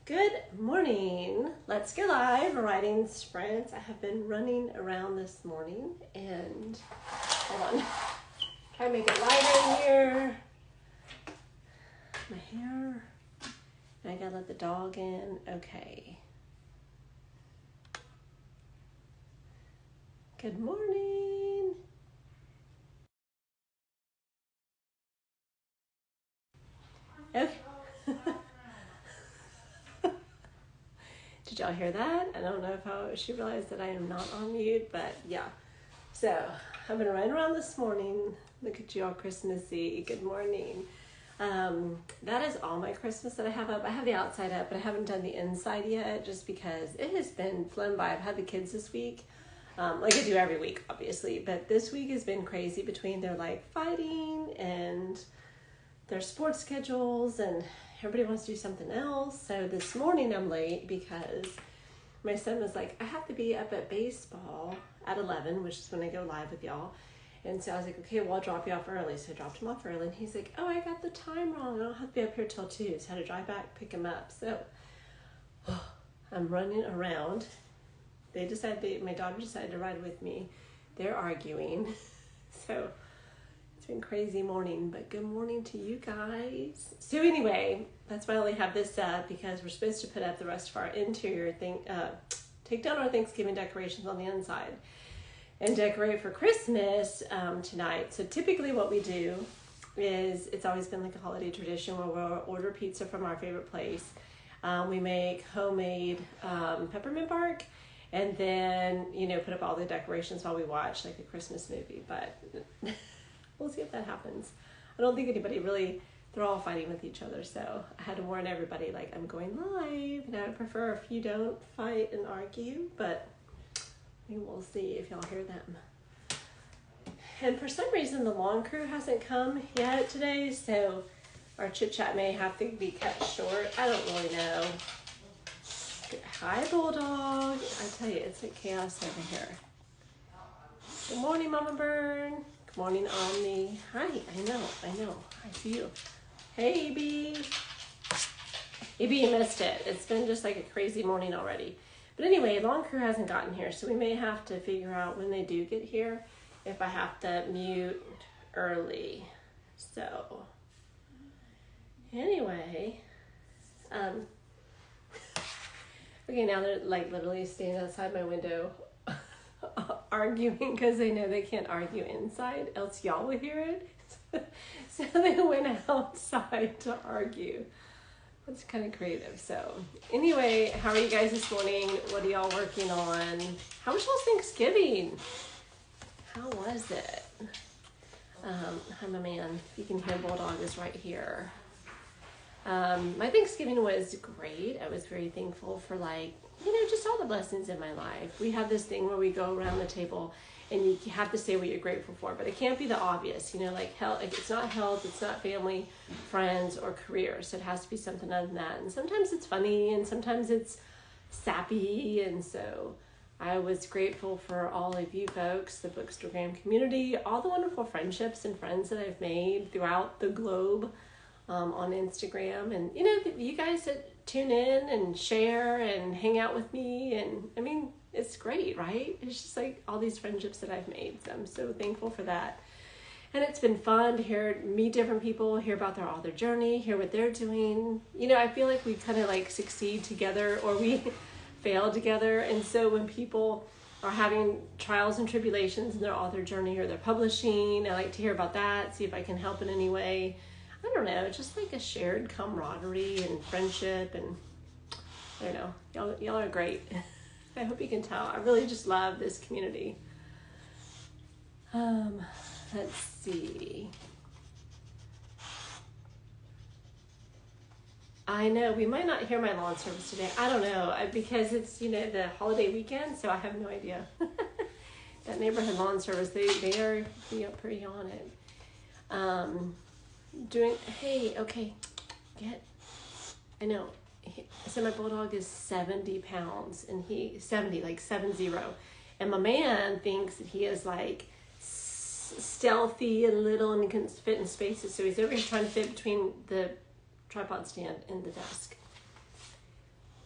Good morning. Let's go live. Riding sprints. I have been running around this morning and hold on. Try to make it lighter in here. My hair. I gotta let the dog in. Okay. Good morning. Okay. Did y'all hear that? I don't know if she realized that I am not on mute, but yeah. So I've been running around this morning. Look at you all Christmassy. Good morning. That is all my Christmas that I have up. I have the outside up, but I haven't done the inside yet just because it has been flown by. I've had the kids this week, like I do every week, obviously, but this week has been crazy between their like fighting and their sports schedules and everybody wants to do something else. So this morning I'm late because my son was like, I have to be up at baseball at 11, which is when I go live with y'all. And so I was like, okay, well, I'll drop you off early. So I dropped him off early and he's like, oh, I got the time wrong. I don't have to be up here till 2. So I had to drive back, pick him up. So I'm running around. My daughter decided to ride with me. They're arguing. So it's been a crazy morning, but good morning to you guys. So anyway, that's why I only have this up because we're supposed to put up the rest of our interior thing, take down our Thanksgiving decorations on the inside and decorate for Christmas tonight. So typically what we do is, it's always been like a holiday tradition where we'll order pizza from our favorite place. We make homemade peppermint bark and then, put up all the decorations while we watch like a Christmas movie, but we'll see if that happens. I don't think anybody really, they're all fighting with each other. So I had to warn everybody, like, I'm going live. And I would prefer if you don't fight and argue, but we will see if y'all hear them. And for some reason, the lawn crew hasn't come yet today. So our chit chat may have to be cut short. I don't really know. Hi, Bulldog. I tell you, it's like chaos over here. Good morning, Mama Burn. Good morning, Omni. Hi, I know. I see you. Hey, EB. EB, you missed it. It's been just like a crazy morning already. But anyway, lawn crew hasn't gotten here, so we may have to figure out when they do get here if I have to mute early. So, anyway, okay, now they're like literally standing outside my window arguing because they know they can't argue inside, else y'all will hear it. So they went outside to argue. That's kind of creative. So anyway, how are you guys this morning? What are y'all working on? How was y'all's Thanksgiving? How was it? Hi, my man. You can hear Bulldog is right here. My Thanksgiving was great. I was very thankful for just all the blessings in my life. We have this thing where we go around the table and you have to say what you're grateful for, but it can't be the obvious, like health. It's not health, it's not family, friends, or career. So it has to be something other than that. And sometimes it's funny and sometimes it's sappy. And so I was grateful for all of you folks, the Bookstagram community, all the wonderful friendships and friends that I've made throughout the globe. On Instagram, and you guys that tune in and share and hang out with me, and I mean, it's great, right? It's just like all these friendships that I've made, so I'm so thankful for that. And it's been fun to meet different people, hear about all their journey, hear what they're doing. I feel like we kind of like succeed together or we fail together. And so when people are having trials and tribulations in their author journey or their publishing, I like to hear about that, see if I can help in any way. I don't know, just like a shared camaraderie and friendship, and I don't know, y'all are great. I hope you can tell. I really just love this community. Let's see. I know we might not hear my lawn service today. I don't know, because it's the holiday weekend, so I have no idea. That neighborhood lawn service, they are pretty on it. I know. So my Bulldog is 70 pounds, and 70, and my man thinks that he is like stealthy and little and he can fit in spaces. So he's over here trying to fit between the tripod stand and the desk.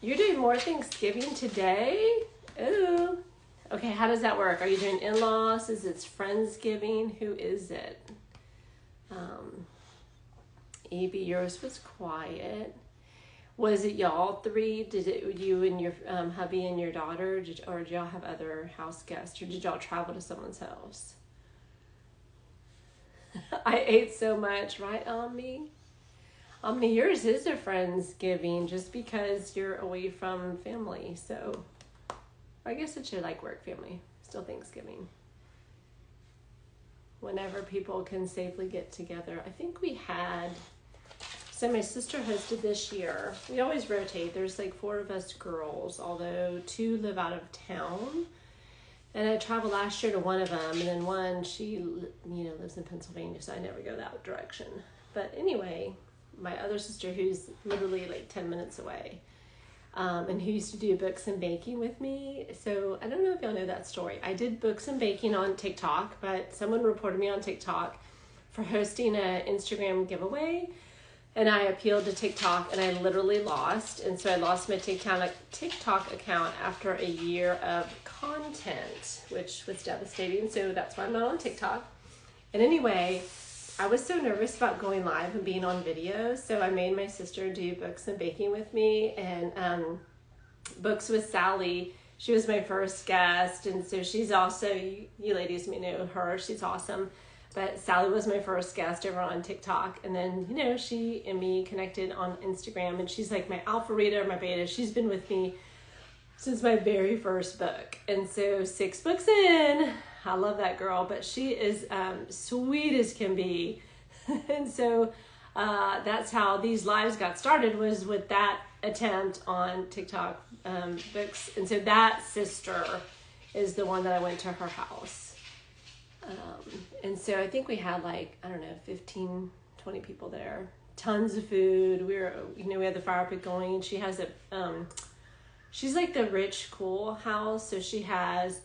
You're doing more Thanksgiving today? Ooh. Okay, how does that work? Are you doing in-laws? Is it Friendsgiving? Who is it? Evie, yours was quiet. Was it y'all three? Did it you and your hubby and your daughter? Or did y'all have other house guests? Or did y'all travel to someone's house? I ate so much, right, Omni? Omni, yours is a Friendsgiving just because you're away from family. So I guess it should like work family. Still Thanksgiving. Whenever people can safely get together. I think we had... So my sister hosted this year. We always rotate. There's like 4 of us girls, although 2 live out of town. And I traveled last year to one of them, and then one, she, lives in Pennsylvania, so I never go that direction. But anyway, my other sister, who's literally like 10 minutes away, and who used to do books and baking with me. So I don't know if y'all know that story. I did books and baking on TikTok, but someone reported me on TikTok for hosting an Instagram giveaway. And I appealed to TikTok, and I literally lost. And so I lost my TikTok account after a year of content, which was devastating. So that's why I'm not on TikTok. And anyway, I was so nervous about going live and being on video. So I made my sister do books and baking with me, and books with Sally. She was my first guest. And so she's also, you ladies may know her. She's awesome. But Sally was my first guest over on TikTok. And then, she and me connected on Instagram. And she's like my alpha reader, my beta. She's been with me since my very first book. And so 6 books in, I love that girl. But she is sweet as can be. And so that's how these lives got started, was with that attempt on TikTok books. And so that sister is the one that I went to her house. And so I think we had 15, 20 people there. Tons of food. We had the fire pit going. She has she's like the rich, cool house. So she has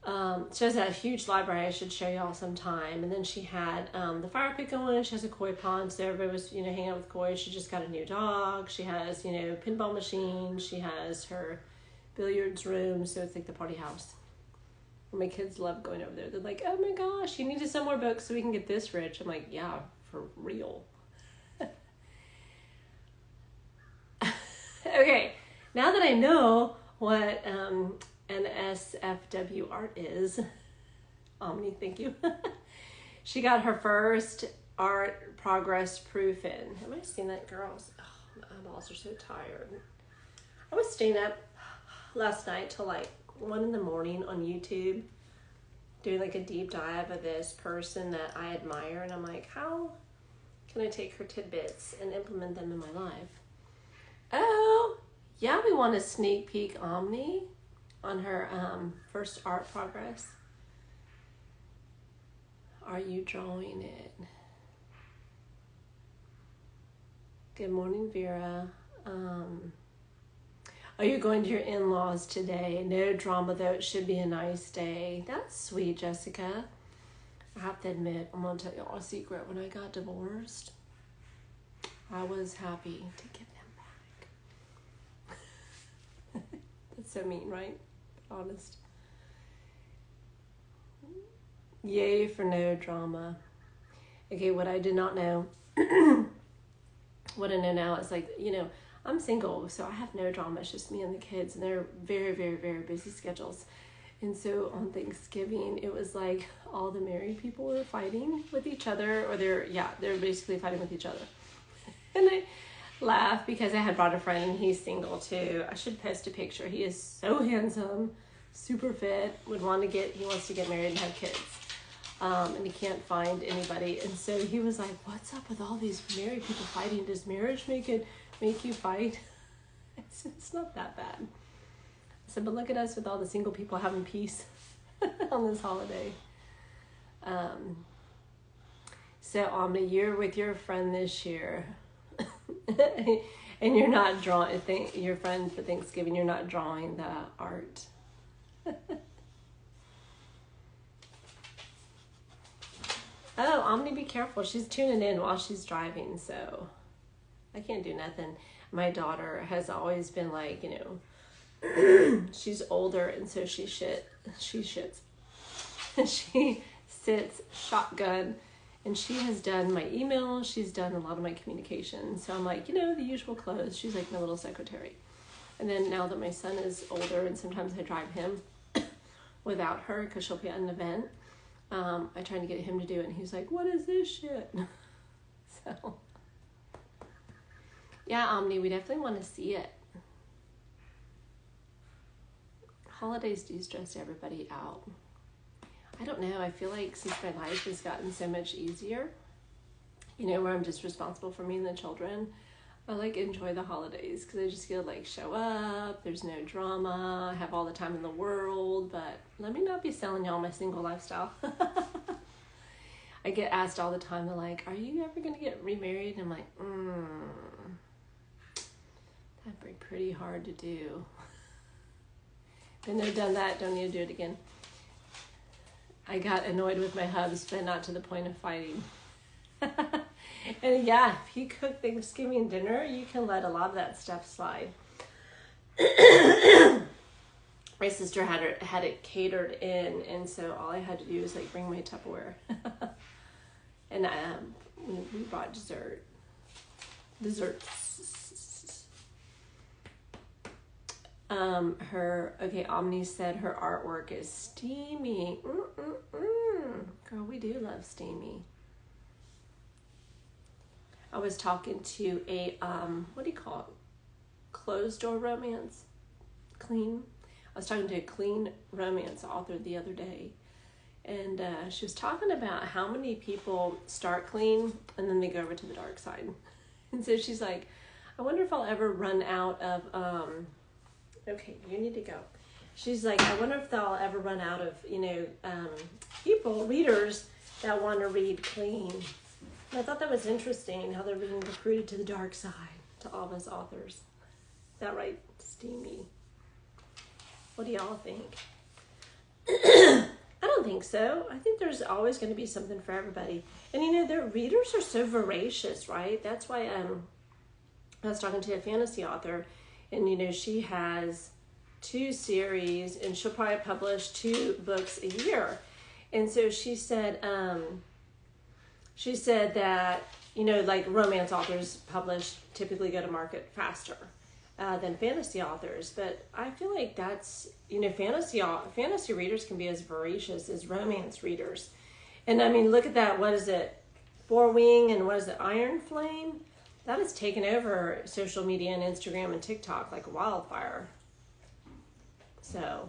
a huge library I should show y'all sometime. And then she had the fire pit going. She has a koi pond. So everybody was, hanging out with koi. She just got a new dog. She has, pinball machine. She has her billiards room. So it's like the party house. My kids love going over there. They're like, oh my gosh, you need to sell more books so we can get this rich. I'm like, yeah, for real. Okay, now that I know what an SFW art is, Omni, thank you. She got her first art progress proof in. Am I seeing that, girls? Oh, my eyeballs are so tired. I was staying up last night till 1 a.m. on YouTube, doing a deep dive of this person that I admire, and I'm like, how can I take her tidbits and implement them in my life? Oh, yeah, we want a sneak peek, Omni, on her first art progress. Are you drawing it? Good morning, Vera. Are you going to your in-laws today? No drama, though. It should be a nice day. That's sweet, Jessica. I have to admit, I'm going to tell you all a secret. When I got divorced, I was happy to get them back. That's so mean, right? Honest. Yay for no drama. Okay, what I did not know, what I know now is I'm single, so I have no drama. It's just me and the kids, and they're very, very, very busy schedules. And so on Thanksgiving, it was all the married people were fighting with each other, or they're basically fighting with each other. And I laugh because I had brought a friend, and he's single too. I should post a picture. He is so handsome, super fit, he wants to get married and have kids. And he can't find anybody. And so he was like, what's up with all these married people fighting? Does marriage make you fight? I said, it's not that bad. I said, but look at us with all the single people having peace on this holiday. So Omni, you're with your friend this year. And you're not drawing, your friend for Thanksgiving, you're not drawing the art. Oh, Omni, be careful. She's tuning in while she's driving, so I can't do nothing. My daughter has always been like, she's older, and so she shits. She sits shotgun, and she has done my email. She's done a lot of my communication. So I'm like, the usual clothes. She's like my little secretary. And then now that my son is older, and sometimes I drive him without her because she'll be at an event, I try to get him to do it, and he's like, what is this shit? So, yeah, Omni, we definitely want to see it. Holidays do stress everybody out. I don't know. I feel like since my life has gotten so much easier, where I'm just responsible for me and the children, I enjoy the holidays because I just feel show up. There's no drama. I have all the time in the world, but let me not be selling y'all my single lifestyle. I get asked all the time, they're like, are you ever going to get remarried? And I'm like, that'd be pretty hard to do. Been there, done that, don't need to do it again. I got annoyed with my husband, not to the point of fighting. And yeah, if you cook Thanksgiving dinner, you can let a lot of that stuff slide. My sister had it catered in, and so all I had to do was bring my Tupperware. And we brought desserts. Omni said her artwork is steamy. Girl, we do love steamy. I was talking to a, what do you call it? Closed door romance? Clean? I was talking to a clean romance author the other day. And she was talking about how many people start clean and then they go over to the dark side. And so she's like, I wonder if I'll ever run out of, okay, you need to go. She's like, I wonder if they'll ever run out of, readers that want to read clean. And I thought that was interesting, how they're being recruited to the dark side, to all of us authors. Is that right? Steamy. What do y'all think? I don't think so. I think there's always going to be something for everybody. And their readers are so voracious, right? That's why I was talking to a fantasy author, and she has 2 series, and she'll probably publish 2 books a year. And so she said that romance authors typically go to market faster than fantasy authors, but I feel like that's fantasy readers can be as voracious as romance readers. And I mean, look at that. What is it? Four Wing and what is it? Iron Flame. That has taken over social media and Instagram and TikTok like wildfire. So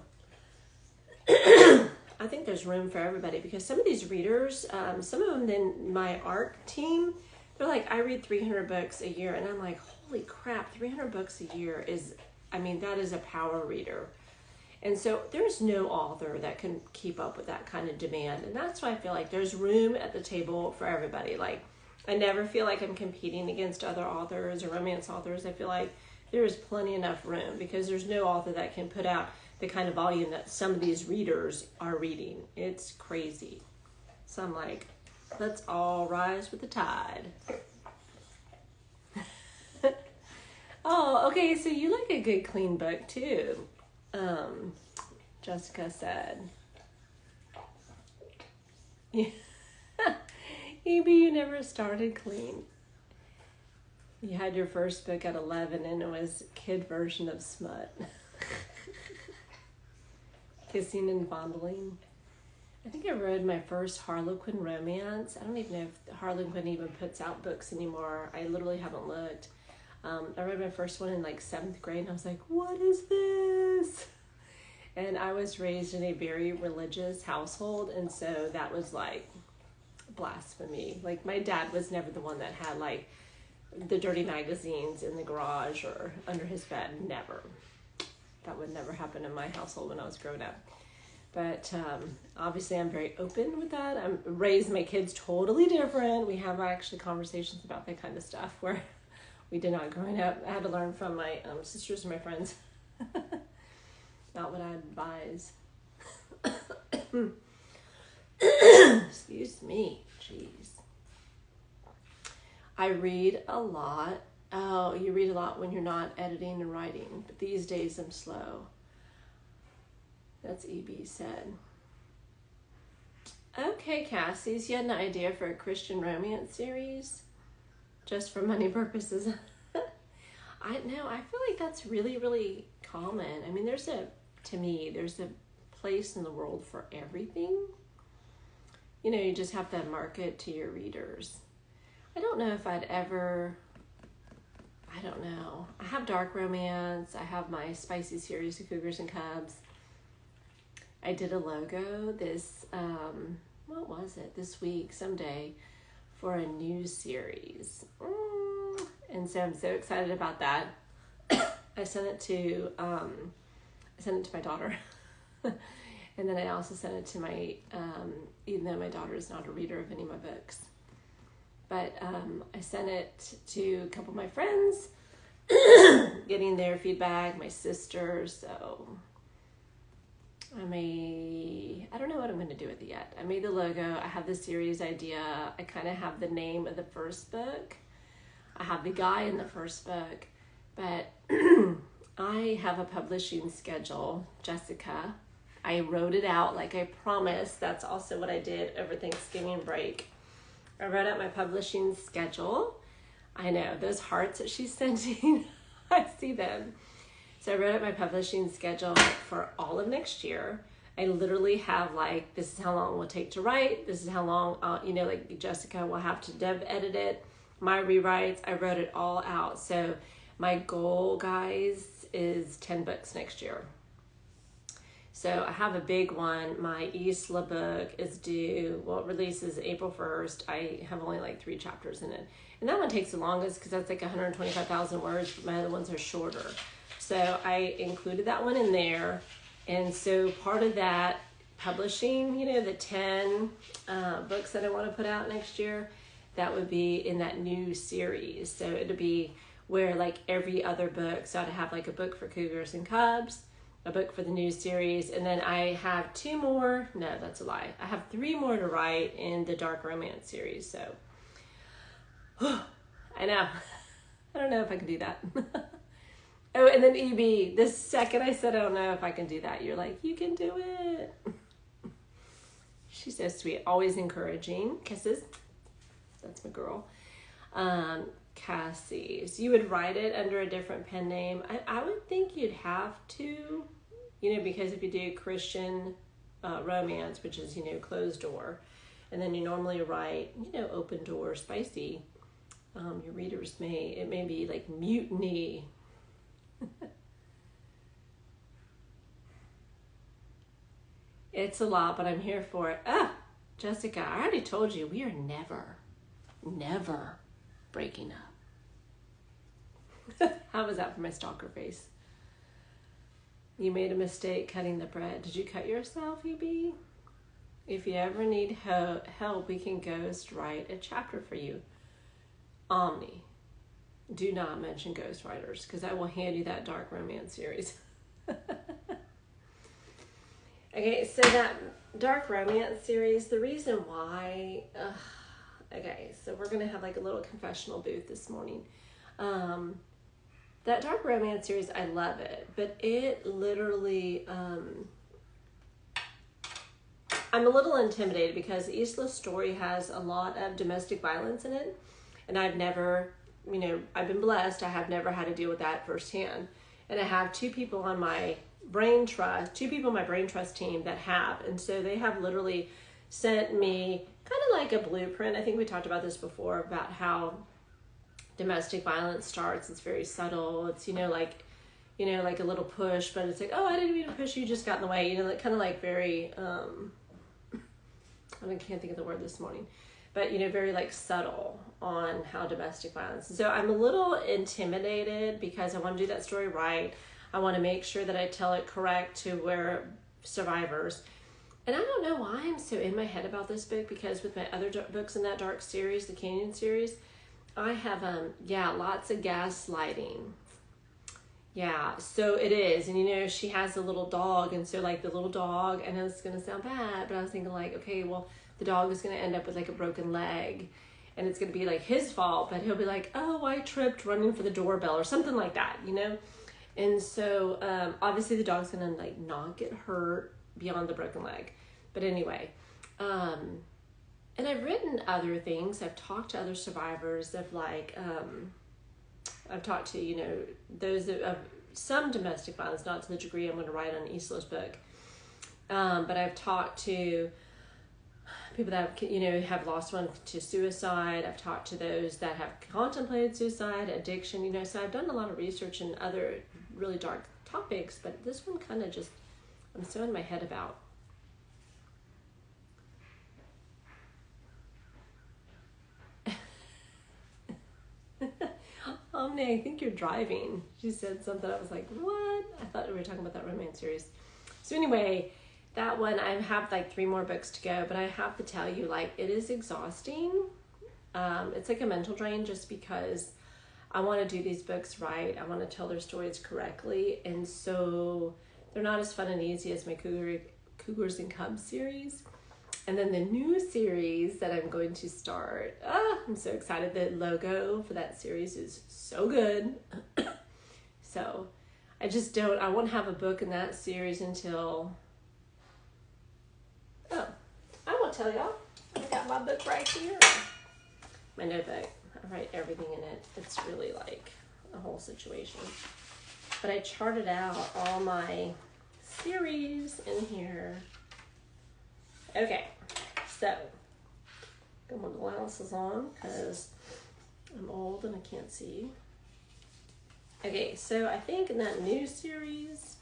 I think there's room for everybody, because some of these readers, some of them in my art team, they're like, I read 300 books a year. And I'm like, holy crap, 300 books a year that is a power reader. And so there's no author that can keep up with that kind of demand. And that's why I feel like there's room at the table for everybody. I never feel like I'm competing against other authors or romance authors. I feel like there is plenty enough room, because there's no author that can put out the kind of volume that some of these readers are reading. It's crazy. So I'm like, let's all rise with the tide. Oh, okay, so you like a good clean book too, Jessica said. Yeah. Maybe you never started clean. You had your first book at 11 and it was a kid version of smut. Kissing and fondling. I think I read my first Harlequin romance. I don't even know if Harlequin even puts out books anymore. I literally haven't looked. I read my first one in 7th grade, and I was like, what is this? And I was raised in a very religious household, and so that was blasphemy. My dad was never the one that had the dirty magazines in the garage or under his bed. Never. That would never happen in my household when I was growing up. But obviously I'm very open with that. I'm raised my kids totally different. We have actually conversations about that kind of stuff where we did not growing up. I had to learn from my sisters and my friends. Not what I advise. Excuse me. Jeez. I read a lot Oh, you read a lot when you're not editing and writing, but these days I'm slow. That's EB said. Okay, Cassie, so you had an idea for a Christian romance series? Just for money purposes? I know, I feel like that's really, really common. I mean, there's a place in the world for everything. You know, you just have to market to your readers. I don't know if I have dark romance. I have my spicy series of Cougars and Cubs. I did a logo this week, someday, for a new series. And so I'm so excited about that. I sent it to my daughter. And then I also sent it to my, even though my daughter is not a reader of any of my books. But I sent it to a couple of my friends, getting their feedback, my sister. So I don't know what I'm going to do with it yet. I made the logo. I have the series idea. I kind of have the name of the first book. I have the guy in the first book. But I have a publishing schedule, Jessica. I wrote it out like I promised. That's also what I did over Thanksgiving break. I wrote out my publishing schedule. I know, those hearts that she's sending, I see them. So I wrote out my publishing schedule for all of next year. I literally have like, this is how long it will take to write. This is how long, like Jessica will have to dev edit it. My rewrites, I wrote it all out. So my goal, guys, is 10 books next year. So I have a big one. My Isla book is due, it releases April 1st. I have only like 3 chapters in it. And that one takes the longest because that's like 125,000 words, but my other ones are shorter. So I included that one in there. And so part of that publishing, the 10 books that I want to put out next year, that would be in that new series. So it'll be where like every other book, so I'd have like a book for Cougars and Cubs, a book for the new series, and then I have 2 more. No, that's a lie. I have 3 more to write in the dark romance series. So I know. I don't know if I can do that. Oh, and then EB, the second I said I don't know if I can do that, you're like, you can do it. She's so sweet, always encouraging. Kisses. That's my girl. Cassie, so you would write it under a different pen name. I would think you'd have to, because if you do Christian romance, which is, closed door, and then you normally write, open door, spicy, your readers it may be like mutiny. It's a lot, but I'm here for it. Jessica, I already told you, we are never breaking up. How was that for my stalker face? You made a mistake cutting the bread. Did you cut yourself, EB? If you ever need help, we can ghost write a chapter for you. Omni. Do not mention ghostwriters, because I will hand you that dark romance series. Okay, so that dark romance series, the reason why... okay, so we're going to have like a little confessional booth this morning. That dark romance series, I love it, but it literally... I'm a little intimidated because Isla's story has a lot of domestic violence in it, and I've never... I've been blessed. I have never had to deal with that firsthand. And I have 2 people on my brain trust team that have. And so they have literally sent me kind of like a blueprint. I think we talked about this before about how domestic violence starts. It's very subtle. It's, like a little push, but it's like, oh, I didn't mean to push you, just got in the way. Kind of like very, I can't think of the word this morning. But, very like subtle on how domestic violence. So I'm a little intimidated because I want to do that story right. I want to make sure that I tell it correct to where survivors. And I don't know why I'm so in my head about this book, because with my other books in that dark series, the Canyon series, I have, lots of gaslighting. Yeah, so it is. And, she has a little dog. And so like the little dog, I know it's going to sound bad, but I was thinking like, okay, well, the dog is going to end up with like a broken leg. and it's going to be like his fault, but he'll be like, oh, I tripped running for the doorbell or something like that, you know? And so obviously the dog's going to like not get hurt beyond the broken leg. But anyway, and I've written other things. I've talked to other survivors of like, I've talked to, you know, those of some domestic violence, not to the degree I'm going to write on Isla's book. But I've talked to people that have, you know, have lost one to suicide. I've talked to those that have contemplated suicide, addiction, you know, so I've done a lot of research in other really dark topics, but this one kind of just, I'm so in my head about. Omni, I think you're driving. She said something. I was like, what? I thought we were talking about that romance series. So anyway, that one, I have like 3 more books to go, but I have to tell you, like, it is exhausting. It's like a mental drain just because I want to do these books right. I want to tell their stories correctly. And so they're not as fun and easy as my Cougars and Cubs series. And then the new series that I'm going to start, I'm so excited. The logo for that series is so good. So I won't have a book in that series until, I won't tell y'all. I got my book right here. My notebook. I write everything in it. It's really like a whole situation. But I charted out all my series in here. Okay, so got my glasses on because I'm old and I can't see. Okay, so I think in that new series,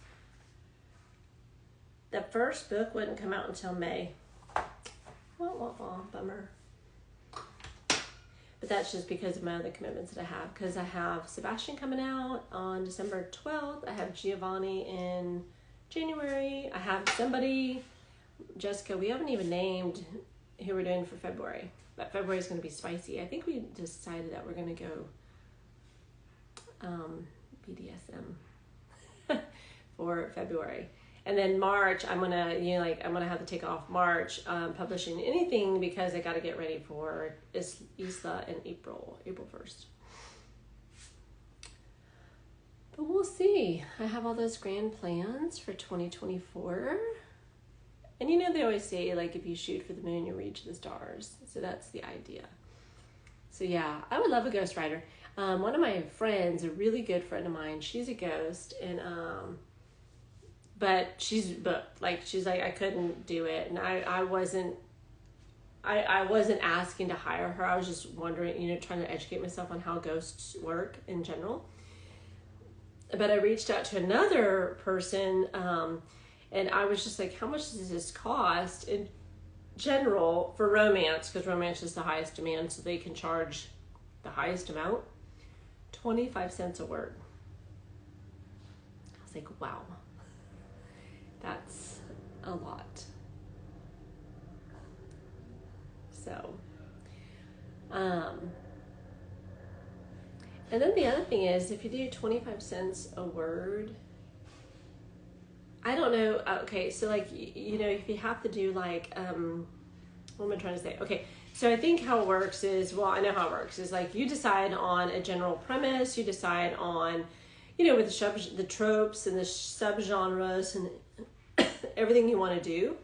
the first book wouldn't come out until May. Bummer. But that's just because of my other commitments that I have. Because I have Sebastian coming out on December 12th. I have Giovanni in January. I have somebody... Jessica, we haven't even named who we're doing for February, but February is going to be spicy. I think we decided that we're going to go BDSM for February, and then March I'm gonna have to take off March publishing anything because I got to get ready for Isla in April 1st. But we'll see. I have all those grand plans for 2024. And you know, they always say, like, if you shoot for the moon, you reach the stars. So that's the idea. So yeah, I would love a ghostwriter. One of my friends, a really good friend of mine, she's a ghost. And, but she's booked. Like, she's like, I couldn't do it. And I wasn't asking to hire her. I was just wondering, you know, trying to educate myself on how ghosts work in general. But I reached out to another person, and I was just like, how much does this cost in general for romance? Because romance is the highest demand, so they can charge the highest amount. 25 cents a word. I was like, wow. That's a lot. So, and then the other thing is, if you do 25 cents a word, I don't know. Okay, so like, you know, if you have to do like, what am I trying to say? Okay, so I think how it works is, well, I know how it works is like you decide on a general premise, you decide on, you know, with the tropes and the subgenres and everything you want to do,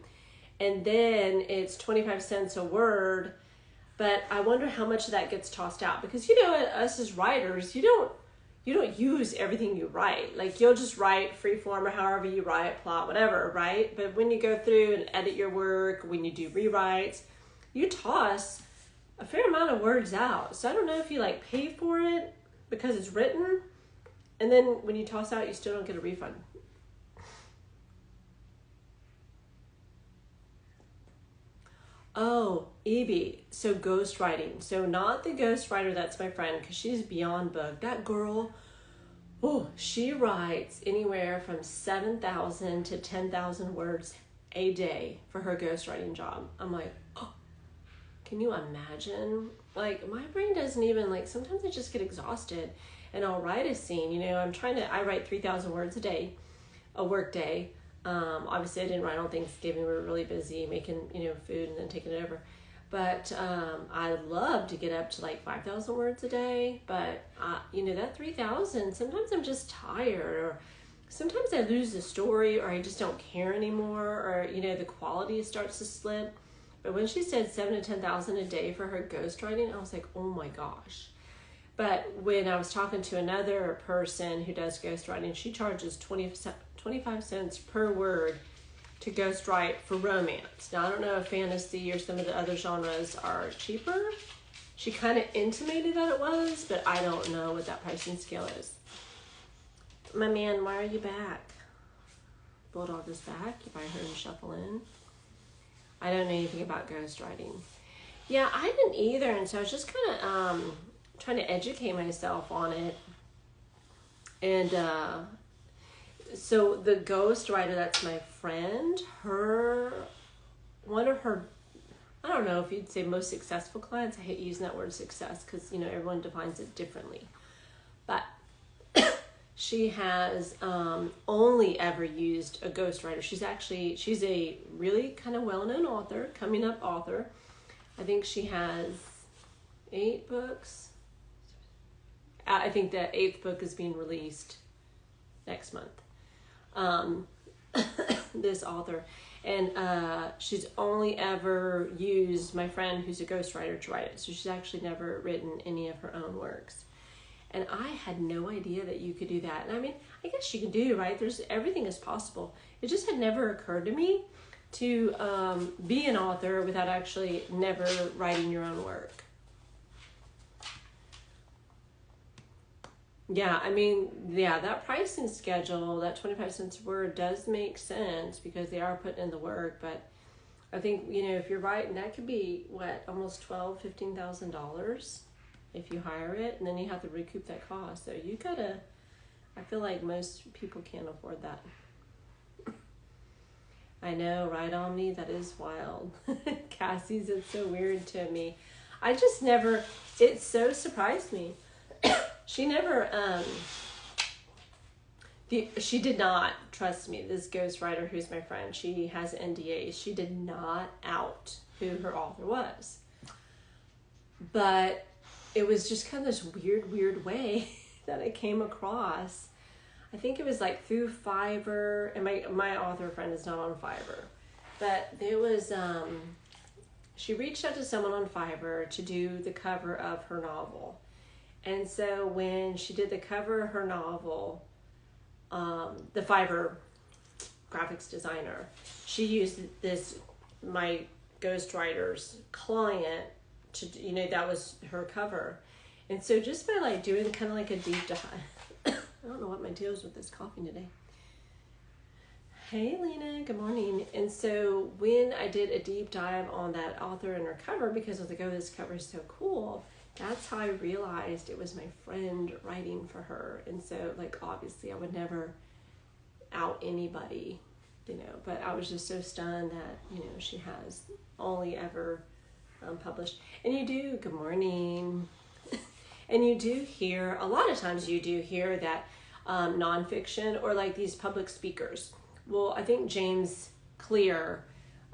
and then it's 25 cents a word. But I wonder how much of that gets tossed out because, you know, us as writers, you don't use everything you write. Like, you'll just write free form or however you write, plot, whatever, right? But when you go through and edit your work, when you do rewrites, you toss a fair amount of words out. So I don't know if you like pay for it because it's written, and then when you toss out, you still don't get a refund. Oh, Evie. So ghostwriting. So not the ghostwriter that's my friend, because she's beyond book. That girl, oh, she writes anywhere from 7,000 to 10,000 words a day for her ghostwriting job. I'm like, oh, can you imagine? Like, my brain doesn't even, like, sometimes I just get exhausted and I'll write a scene. You know, I write 3,000 words a day, a work day. Obviously I didn't write on Thanksgiving. We were really busy making, you know, food and then taking it over. But I love to get up to like 5,000 words a day. But, that 3,000, sometimes I'm just tired, or sometimes I lose the story, or I just don't care anymore, or, the quality starts to slip. But when she said 7,000 to 10,000 a day for her ghostwriting, I was like, oh my gosh. But when I was talking to another person who does ghostwriting, she charges 25 cents per word to ghostwrite for romance. Now, I don't know if fantasy or some of the other genres are cheaper. She kind of intimated that it was, but I don't know what that pricing scale is. My man, why are you back? Bulldog is back. You probably heard him shuffle in. I don't know anything about ghostwriting. Yeah, I didn't either, and so I was just kind of trying to educate myself on it. And so the ghostwriter, that's my friend, one of her, I don't know if you'd say most successful clients. I hate using that word success because, everyone defines it differently. But she has only ever used a ghostwriter. She's a really kind of well-known author, coming up author. I think she has 8 books. I think the 8th book is being released next month. This author. And she's only ever used my friend who's a ghostwriter to write it. So she's actually never written any of her own works. And I had no idea that you could do that. And I mean, I guess you can do, right? Everything is possible. It just had never occurred to me to be an author without actually never writing your own work. Yeah, I mean, that pricing schedule, that 25 cents a word does make sense because they are putting in the work. But I think, if you're writing, that could be, almost $12,000, $15,000 if you hire it. And then you have to recoup that cost. So I feel like most people can't afford that. I know, right on me? That is wild. Cassie's, it's so weird to me. I just never, it so surprised me. She never, she did not, trust me, this ghostwriter who's my friend, she has NDAs. She did not out who her author was. But it was just kind of this weird way that I came across. I think it was like through Fiverr, and my author friend is not on Fiverr. But there was, she reached out to someone on Fiverr to do the cover of her novel. And so when she did the cover of her novel, the Fiverr graphics designer, she used my ghostwriter's client to, that was her cover. And so just by doing kind of like a deep dive, I don't know what my deal is with this coughing today. Hey Lena, good morning. And so when I did a deep dive on that author and her cover, because I was like, oh, this cover is so cool, that's how I realized it was my friend writing for her. And so obviously I would never out anybody, but I was just so stunned that, she has only ever published. And you do, good morning. And you do hear, a lot of times you do hear that nonfiction or these public speakers. Well, I think James Clear,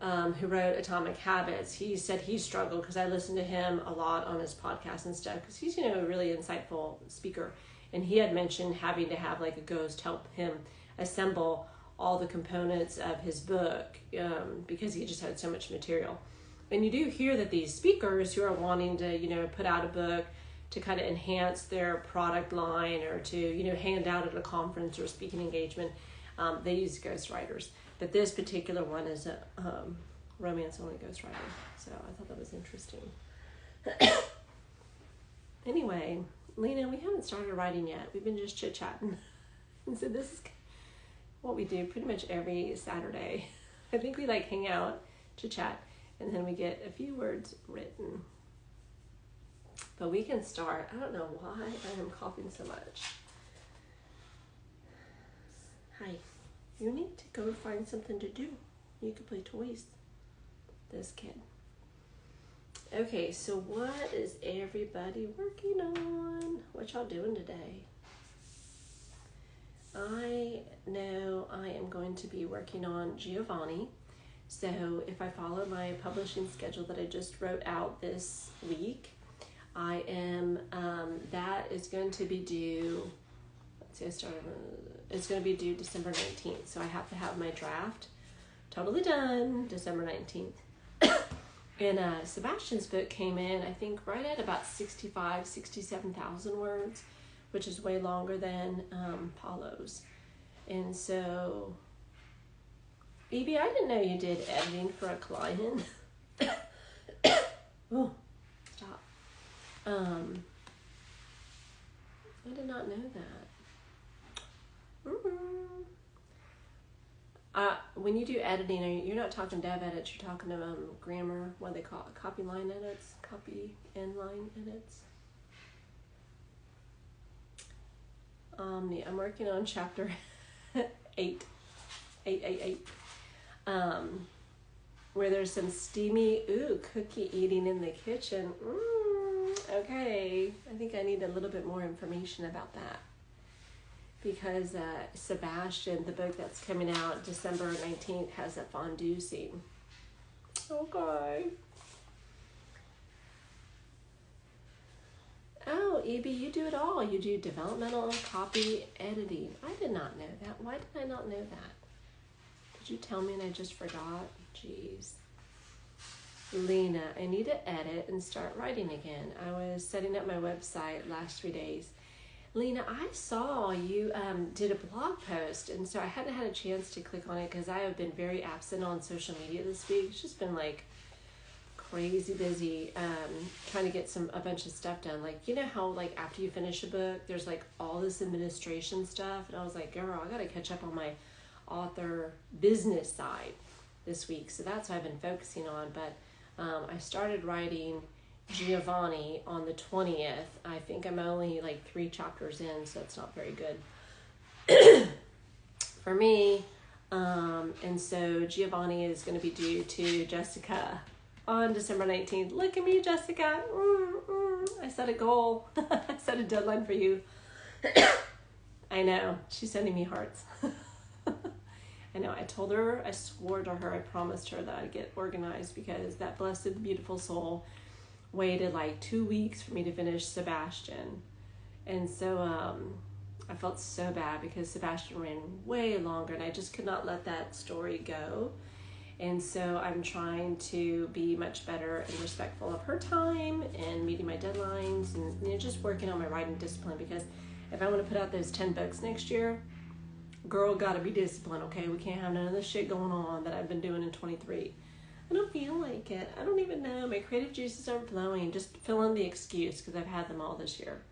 who wrote Atomic Habits, he said he struggled because I listened to him a lot on his podcast and stuff because he's, a really insightful speaker. And he had mentioned having to have a ghost help him assemble all the components of his book because he just had so much material. And you do hear that these speakers who are wanting to, put out a book to kind of enhance their product line or to, hand out at a conference or a speaking engagement, they use ghostwriters. But this particular one is a romance-only ghostwriter. So I thought that was interesting. Anyway, Lena, we haven't started writing yet. We've been just chit-chatting. And so this is what we do pretty much every Saturday. I think we hang out, chit-chat, and then we get a few words written. But we can start. I don't know why I am coughing so much. Hi. You need to go find something to do. You can play toys. This kid. Okay, so what is everybody working on? What y'all doing today? I know I am going to be working on Giovanni. So if I follow my publishing schedule that I just wrote out this week, I am, that is going to be due, it's going to be due December 19th. So I have to have my draft totally done December 19th. And Sebastian's book came in, I think, right at about 67,000 words, which is way longer than Paolo's. And so, Evie, I didn't know you did editing for a client. Oh, stop. I did not know that. When you do editing, you're not talking dev edits, you're talking grammar, what they call it, copy line edits, copy and line edits. I'm working on chapter 8, where there's some steamy, cookie eating in the kitchen. Okay, I think I need a little bit more information about that. Because Sebastian, the book that's coming out December 19th, has a fondue scene. Okay. Oh, E.B., you do it all. You do developmental copy editing. I did not know that. Why did I not know that? Did you tell me and I just forgot? Jeez. Lena, I need to edit and start writing again. I was setting up my website last 3 days. Lena, I saw you did a blog post, and so I hadn't had a chance to click on it because I have been very absent on social media this week. It's just been like crazy busy trying to get a bunch of stuff done. Like, you know how like after you finish a book, there's like all this administration stuff, and I was like, girl, I gotta catch up on my author business side this week. So that's what I've been focusing on. But I started writing Giovanni on the 20th. I think I'm only like 3 chapters in, so it's not very good for me. And so Giovanni is going to be due to Jessica on December 19th. Look at me, Jessica. I set a goal. I set a deadline for you. I know. She's sending me hearts. I know. I told her, I swore to her, I promised her that I'd get organized because that blessed, beautiful soul waited like 2 weeks for me to finish Sebastian. And so I felt so bad because Sebastian ran way longer and I just could not let that story go. And so I'm trying to be much better and respectful of her time and meeting my deadlines and just working on my writing discipline, because if I want to put out those 10 books next year, girl, gotta be disciplined, okay? We can't have none of this shit going on that I've been doing in 23. I don't feel like it. I don't even know. My creative juices aren't flowing. Just fill in the excuse because I've had them all this year.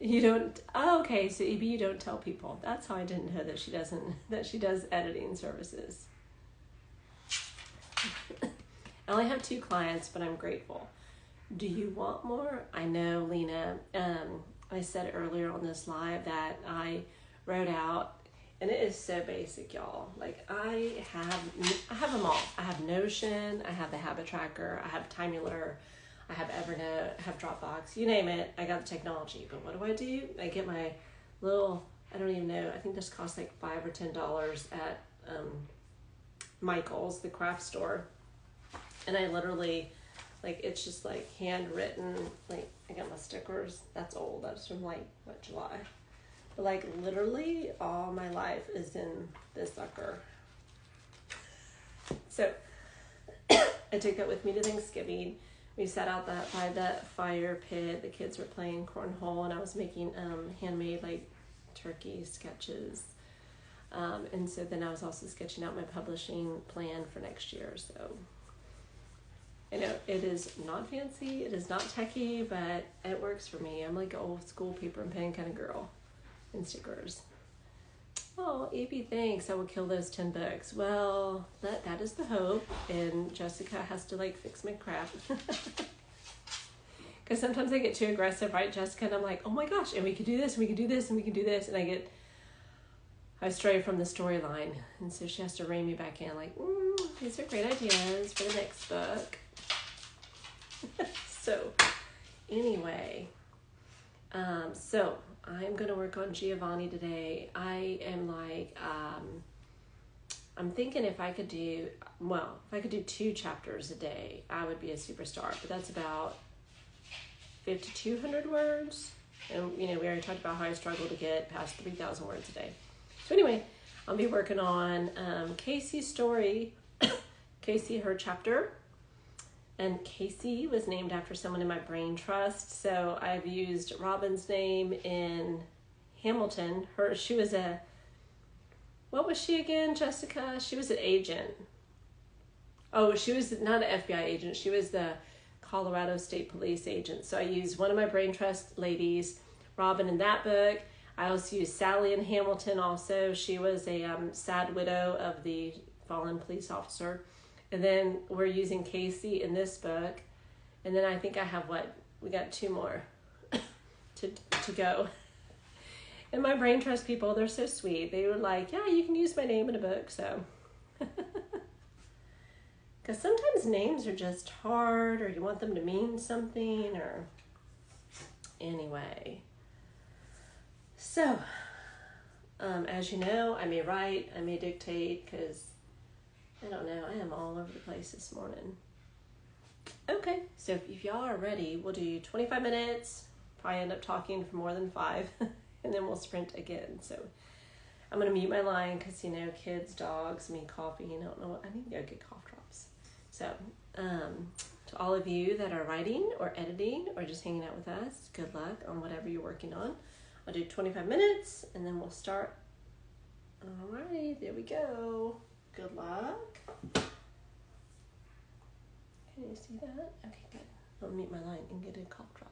You don't. Oh, okay. So EB, you don't tell people. That's how I didn't know that she does editing services. I only have 2 clients, but I'm grateful. Do you want more? I know, Lena. I said earlier on this live that I wrote out. And it is so basic, y'all. Like, I have them all. I have Notion, I have the Habit Tracker, I have Timular, I have Evernote, I have Dropbox, you name it, I got the technology. But what do? I get my little, I don't even know, I think this costs like $5 or $10 at Michael's, the craft store. And I literally, like, it's just like handwritten, like, I got my stickers. That's old, that's from like, what, July? Like, literally all my life is in this sucker. So I took that with me to Thanksgiving. We sat out by the fire pit. The kids were playing cornhole, and I was making handmade like turkey sketches. And so then I was also sketching out my publishing plan for next year. So I know it is not fancy, it is not techy, but it works for me. I'm like an old school paper and pen kind of girl. And stickers. Oh, Evie, thanks. I will kill those 10 books. Well, that is the hope. And Jessica has to like fix my crap. Because sometimes I get too aggressive, right, Jessica? And I'm like, oh my gosh, and we could do this, and we could do this, and we can do this. And I stray from the storyline. And so she has to rein me back in, like, these are great ideas for the next book. So, anyway. So I'm going to work on Giovanni today. I am like, I'm thinking if I could do 2 chapters a day, I would be a superstar. But that's about 5,200 words. And, we already talked about how I struggle to get past 3,000 words a day. So anyway, I'll be working on Casey's story, Casey, her chapter. And Casey was named after someone in my brain trust. So I've used Robin's name in Hamilton. She was what was she again, Jessica? She was an agent. Oh, she was not an FBI agent. She was the Colorado State Police agent. So I used one of my brain trust ladies, Robin, in that book. I also used Sally in Hamilton also. She was a sad widow of the fallen police officer. And then we're using Casey in this book. And then I think I have we got 2 more to go. And my brain trust people, they're so sweet. They were like, yeah, you can use my name in a book. So, because sometimes names are just hard, or you want them to mean something, or anyway. So, as you know, I may write, I may dictate, because I don't know, I am all over the place this morning. Okay, so if y'all are ready, we'll do 25 minutes, probably end up talking for more than 5, and then we'll sprint again. So I'm going to mute my line because, kids, dogs, me coughing, I don't know what, I need to go get cough drops. So to all of you that are writing or editing or just hanging out with us, good luck on whatever you're working on. I'll do 25 minutes, and then we'll start. All right, there we go. Good luck. Can you see that? Okay, good. I'll mute my line and get a cough drop.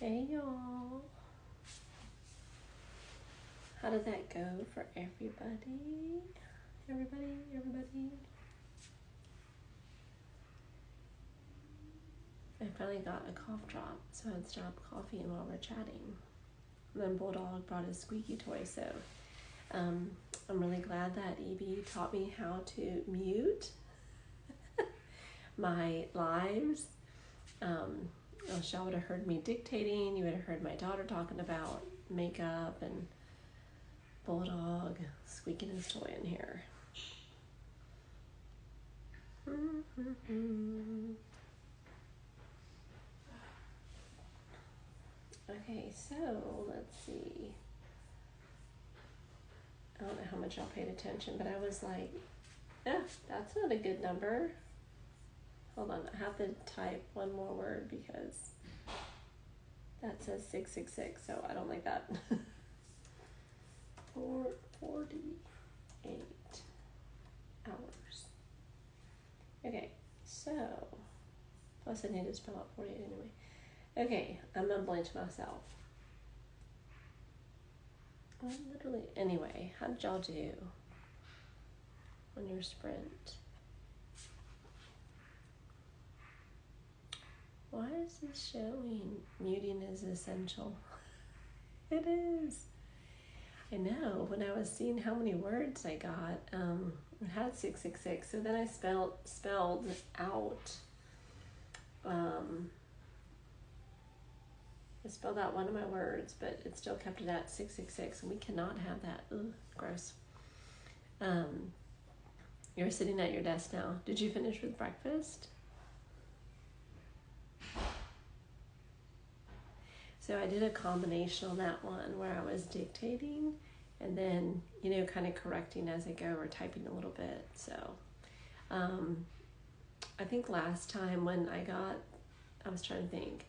Hey y'all. How did that go for everybody? Everybody. I finally got a cough drop, so I'd stop coughing while we're chatting. And then Bulldog brought his squeaky toy, so I'm really glad that Evie taught me how to mute my lives. Y'all would have heard me dictating. You would have heard my daughter talking about makeup and Bulldog squeaking his toy in here. Okay, so let's see. I don't know how much y'all paid attention, but I was like, that's not a good number. Hold on, I have to type one more word because that says 666, so I don't like that. 448 hours. Okay, so, plus I need to spell out 48 anyway. Okay, I'm mumbling to myself. Anyway, how did y'all do on your sprint? Why is this showing muting is essential? It is. I know, when I was seeing how many words I got, it had 666, so then I spelled out, I spelled out one of my words, but it still kept it at 666, and we cannot have that. Ugh, gross. You're sitting at your desk now. Did you finish with breakfast? So I did a combination on that one where I was dictating and then, kind of correcting as I go or typing a little bit. So I think last time when I was trying to think,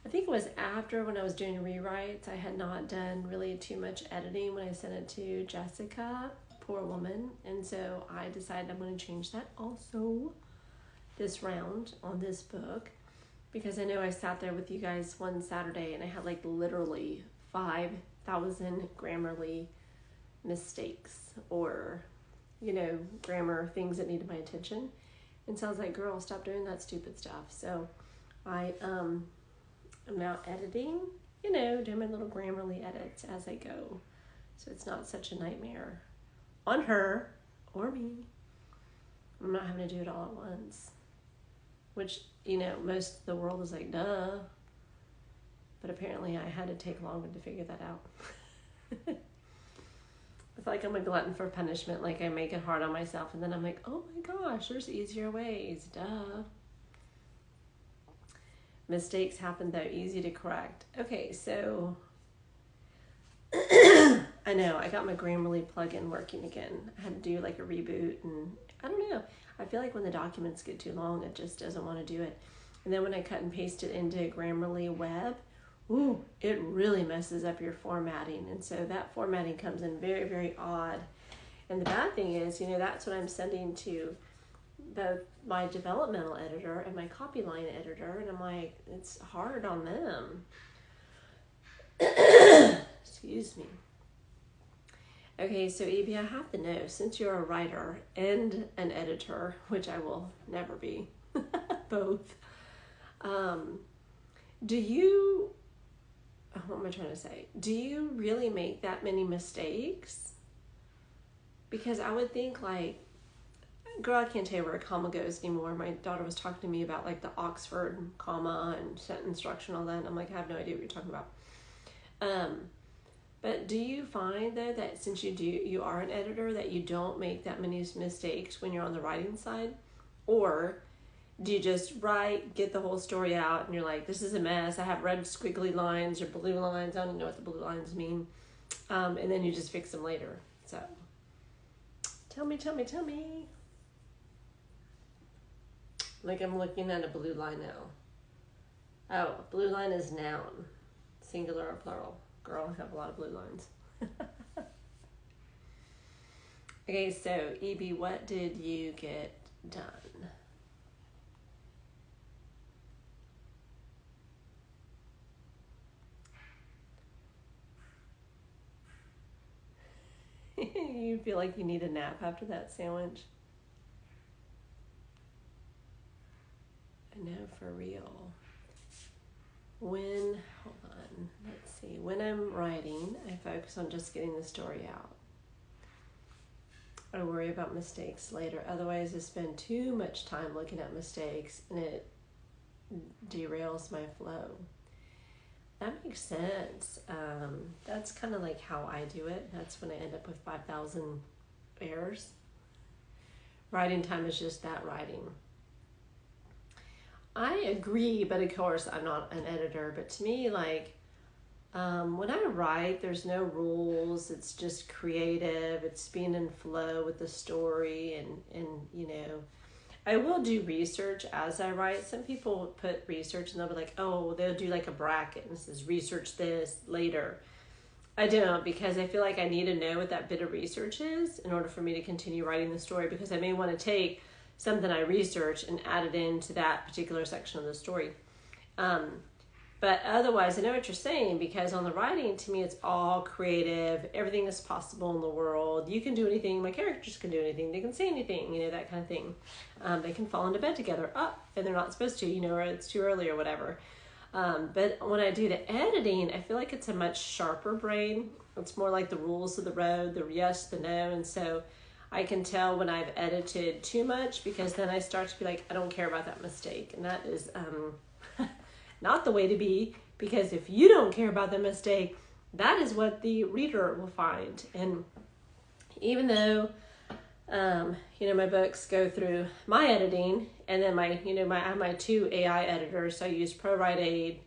I think it was after when I was doing rewrites, I had not done really too much editing when I sent it to Jessica, poor woman. And so I decided I'm going to change that also this round on this book. Because I know I sat there with you guys one Saturday and I had like literally 5,000 Grammarly mistakes or, grammar things that needed my attention. And so I was like, girl, stop doing that stupid stuff. So I am now editing, doing my little Grammarly edits as I go. So it's not such a nightmare on her or me. I'm not having to do it all at once. Which, most of the world is like, duh. But apparently I had to take longer to figure that out. It's like I'm a glutton for punishment. Like I make it hard on myself. And then I'm like, oh my gosh, there's easier ways. Duh. Mistakes happen though, easy to correct. Okay, so I know, I got my Grammarly plugin working again. I had to do like a reboot and I don't know. I feel like when the documents get too long, it just doesn't want to do it. And then when I cut and paste it into Grammarly Web, it really messes up your formatting. And so that formatting comes in very, very odd. And the bad thing is, that's what I'm sending to both my developmental editor and my copy line editor. And I'm like, it's hard on them. Excuse me. Okay, so Evie, I have to know, since you're a writer and an editor, which I will never be, both, what am I trying to say? Do you really make that many mistakes? Because I would think girl, I can't tell you where a comma goes anymore. My daughter was talking to me about the Oxford comma and sentence structure and all that, and I'm like, I have no idea what you're talking about. But do you find though that since you are an editor that you don't make that many mistakes when you're on the writing side? Or do you just write, get the whole story out and you're like, this is a mess. I have red squiggly lines or blue lines. I don't even know what the blue lines mean. And then you just fix them later. So tell me. Like I'm looking at a blue line now. Oh, blue line is noun, singular or plural. Girl, I have a lot of blue lines. Okay, so E.B., what did you get done? You feel like you need a nap after that sandwich? I know, for real. Hold on, let's see. When I'm writing, I focus on just getting the story out. I worry about mistakes later. Otherwise, I spend too much time looking at mistakes and it derails my flow. That makes sense. That's kind of like how I do it. That's when I end up with 5,000 errors. Writing time is just that, writing. I agree, but of course I'm not an editor. But to me, like, when I write, there's no rules. It's just creative. It's being in flow with the story, and you know, I will do research as I write. Some people put research and they'll be like, oh, they'll do like a bracket and it says research this later. I don't, because I feel like I need to know what that bit of research is in order for me to continue writing the story, because I may want to take something I research and add it into that particular section of the story. But otherwise, I know what you're saying, because on the writing, to me, it's all creative. Everything is possible in the world. You can do anything. My characters can do anything. They can say anything, you know, that kind of thing. They can fall into bed together, and they're not supposed to, you know, or it's too early or whatever. But when I do the editing, I feel like it's a much sharper brain. It's more like the rules of the road, the yes, the no. And so I can tell when I've edited too much, because then I start to be like, I don't care about that mistake. And that is not the way to be, because if you don't care about the mistake, that is what the reader will find. And even though, you know, my books go through my editing, and then I have my 2 AI editors. So I use ProWrite Aid,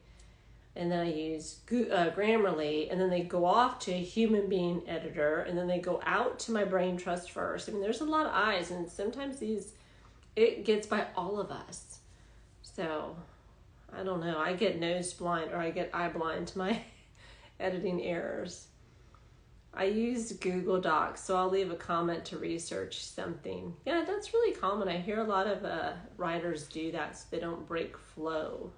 and then I use Grammarly, and then they go off to a human being editor, and then they go out to my brain trust first. I mean, there's a lot of eyes, and sometimes it gets by all of us. So I don't know. I get nose blind, or I get eye blind to my editing errors. I use Google Docs, so I'll leave a comment to research something. Yeah, that's really common. I hear a lot of writers do that so they don't break flow.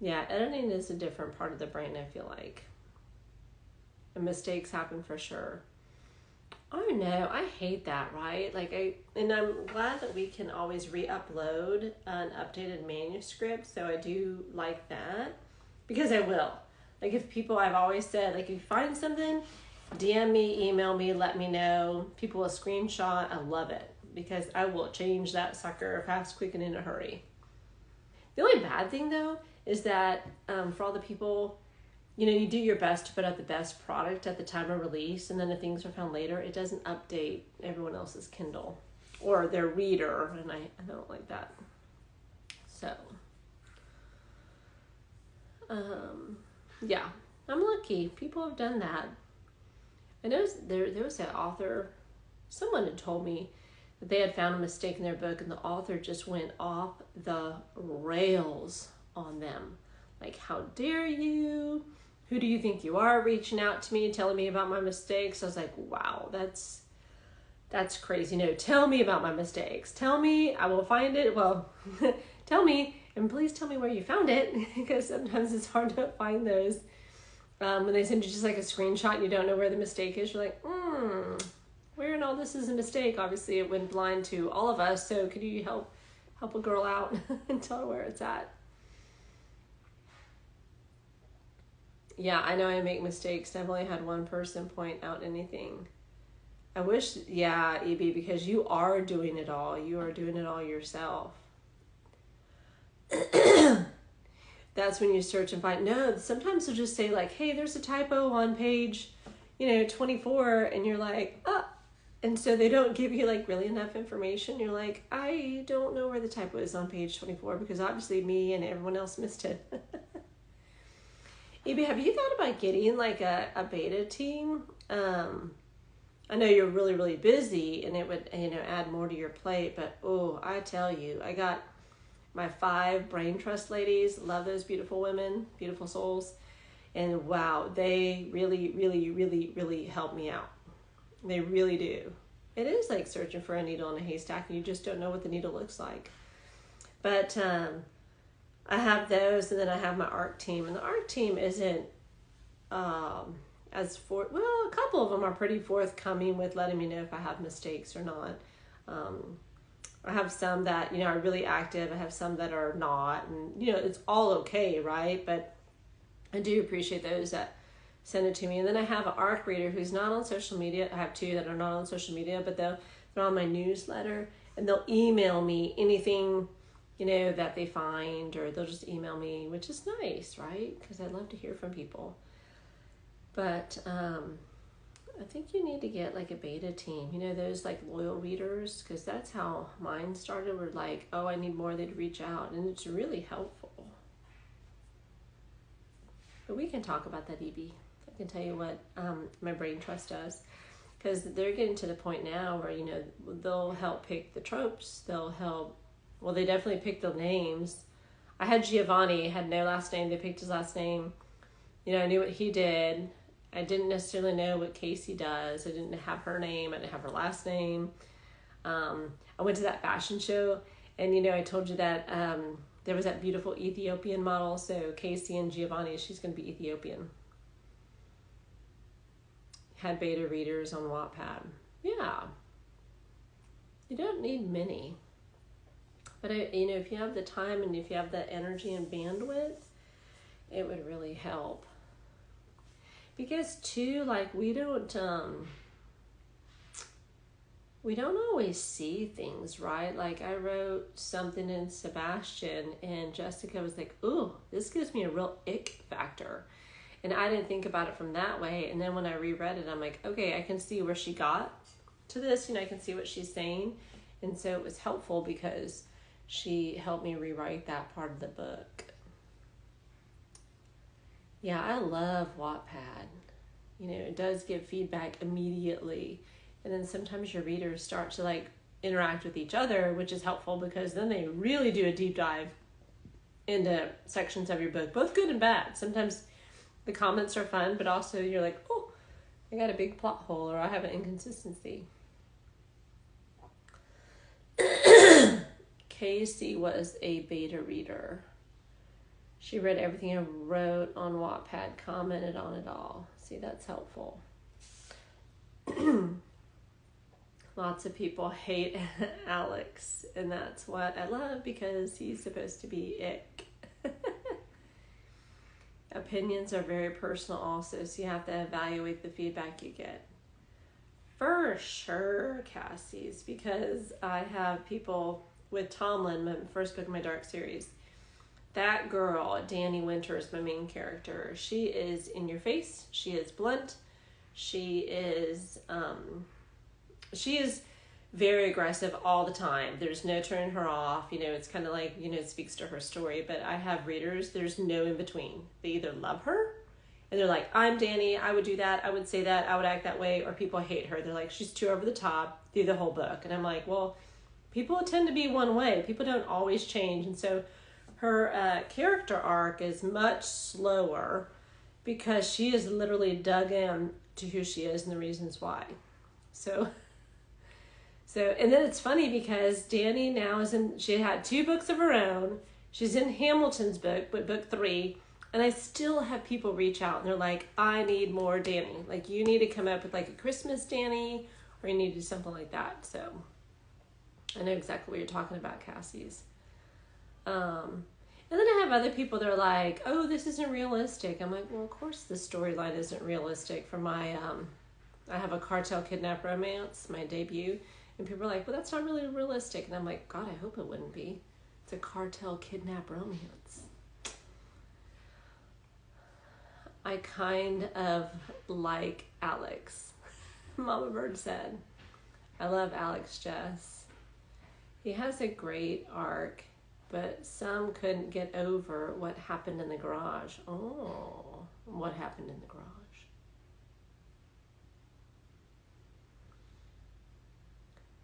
Yeah, editing is a different part of the brain, I feel like. And mistakes happen for sure. Oh no, I hate that, right? And I'm glad that we can always re-upload an updated manuscript, so I do like that, because I will. Like, if people, I've always said, like, if you find something, DM me, email me, let me know. People will screenshot. I love it, because I will change that sucker fast, quick, and in a hurry. The only bad thing, though, is that for all the people, you know, you do your best to put out the best product at the time of release, and then if things are found later, it doesn't update everyone else's Kindle or their reader, and I don't like that. So, yeah, I'm lucky. People have done that. I know there was an author, someone had told me that they had found a mistake in their book, and the author just went off the rails on them. Like, how dare you? Who do you think you are, reaching out to me, telling me about my mistakes? I was like, wow, that's crazy. No, tell me about my mistakes. Tell me, I will find it. Well, tell me, and please tell me where you found it, because sometimes it's hard to find those. When they send you just like a screenshot and you don't know where the mistake is, you're like, where in all this is a mistake? Obviously, it went blind to all of us. So could you help a girl out and tell her where it's at? Yeah, I know I make mistakes. I've only had one person point out anything. I wish, yeah, EB, because you are doing it all. You are doing it all yourself. That's when you search and find. No, sometimes they'll just say like, hey, there's a typo on page, 24, and you're like, oh. And so they don't give you like really enough information. You're like, I don't know where the typo is on page 24, because obviously me and everyone else missed it. EB, have you thought about getting like a beta team? I know you're really, really busy, and it would, add more to your plate, but I tell you, I got my 5 brain trust ladies. Love those beautiful women, beautiful souls. And wow, they really, really, really, really help me out. They really do. It is like searching for a needle in a haystack, and you just don't know what the needle looks like. But I have those, and then I have my ARC team. And the ARC team isn't a couple of them are pretty forthcoming with letting me know if I have mistakes or not. I have some that, are really active. I have some that are not, and, it's all okay, right? But I do appreciate those that send it to me. And then I have an ARC reader who's not on social media. I have two that are not on social media, but they're on my newsletter, and they'll email me anything, that they find, or they'll just email me, which is nice, right? Because I love to hear from people. But I think you need to get like a beta team, those like loyal readers, because that's how mine started. We're like, oh, I need more, they'd reach out, and it's really helpful. But we can talk about that, Evie. I can tell you what my brain trust does, because they're getting to the point now where, they'll help pick the tropes. They definitely pick the names. I had Giovanni, had no last name. They picked his last name. I knew what he did. I didn't necessarily know what Casey does. I didn't have her name. I didn't have her last name. I went to that fashion show, and, I told you that there was that beautiful Ethiopian model. So Casey and Giovanni, she's going to be Ethiopian. Had beta readers on Wattpad. Yeah. You don't need many. But, if you have the time and if you have the energy and bandwidth, it would really help. Because too, like, we don't always see things, right? Like, I wrote something in Sebastian, and Jessica was like, ooh, this gives me a real ick factor. And I didn't think about it from that way. And then when I reread it, I'm like, okay, I can see where she got to this. I can see what she's saying. And so it was helpful because she helped me rewrite that part of the book. Yeah, I love Wattpad. It does give feedback immediately. And then sometimes your readers start to like interact with each other, which is helpful because then they really do a deep dive into sections of your book, both good and bad. Sometimes the comments are fun, but also you're like, oh, I got a big plot hole, or I have an inconsistency. Casey was a beta reader. She read everything I wrote on Wattpad, commented on it all. See, that's helpful. Lots of people hate Alex, and that's what I love because he's supposed to be ick. Opinions are very personal also, so you have to evaluate the feedback you get. For sure, Cassie's, because I have people with Tomlin, my first book in my Dark series. That girl, Danny Winters, my main character, she is in your face. She is blunt. She is very aggressive all the time. There's no turning her off. It's kind of like, it speaks to her story. But I have readers, there's no in between. They either love her and they're like, I'm Danny, I would do that, I would say that, I would act that way. Or people hate her. They're like, she's too over the top through the whole book. And I'm like, well, people tend to be one way. People don't always change. And so her character arc is much slower because she is literally dug in to who she is and the reasons why. So, and then it's funny because Danny now she had 2 books of her own. She's in Hamilton's book, but book 3. And I still have people reach out and they're like, I need more Danny. Like, you need to come up with like a Christmas Danny, or you need to do something like that. So I know exactly what you're talking about, Cassie's. And then I have other people that are like, oh, this isn't realistic. I'm like, well, of course the storyline isn't realistic for my, I have a cartel kidnap romance, my debut. And people are like, well, that's not really realistic. And I'm like, God, I hope it wouldn't be. It's a cartel kidnap romance. I kind of like Alex. Mama Bird said. I love Alex Jess. He has a great arc, but some couldn't get over what happened in the garage. Oh, what happened in the garage?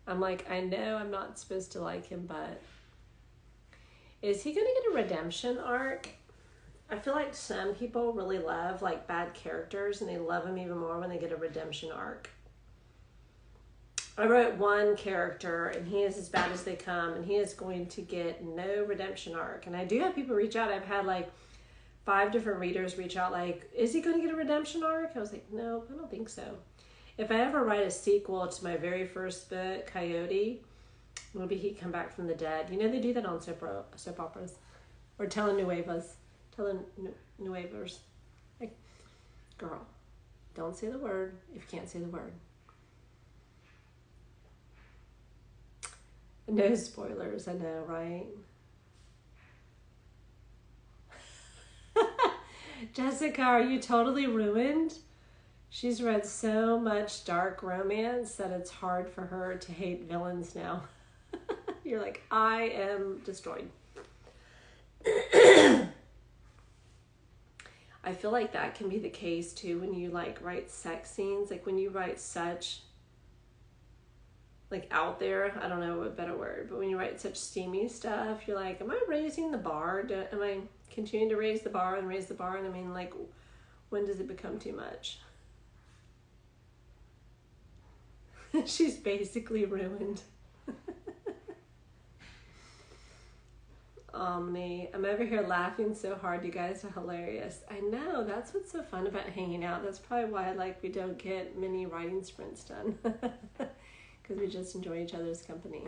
I'm like, I know I'm not supposed to like him, but is he going to get a redemption arc? I feel like some people really love like bad characters and they love them even more when they get a redemption arc. I wrote one character and he is as bad as they come and he is going to get no redemption arc. And I do have people reach out. I've had like 5 different readers reach out like, is he going to get a redemption arc? I was like, no, I don't think so. If I ever write a sequel to my very first book, Coyote, maybe he'd come back from the dead. You know, they do that on soap operas. Or telenovelas. Like, girl, don't say the word if you can't say the word. No spoilers, I know, right? Jessica, are you totally ruined? She's read so much dark romance that it's hard for her to hate villains now. You're like, I am destroyed. I feel like that can be the case too when you like write sex scenes. Like when you write such like out there, I don't know a better word, but when you write such steamy stuff, you're like, am I raising the bar? Am I continuing to raise the bar? And I mean, like, when does it become too much? She's basically ruined. Omni, I'm over here laughing so hard. You guys are hilarious. I know, that's what's so fun about hanging out. That's probably why like we don't get many writing sprints done. Because we just enjoy each other's company.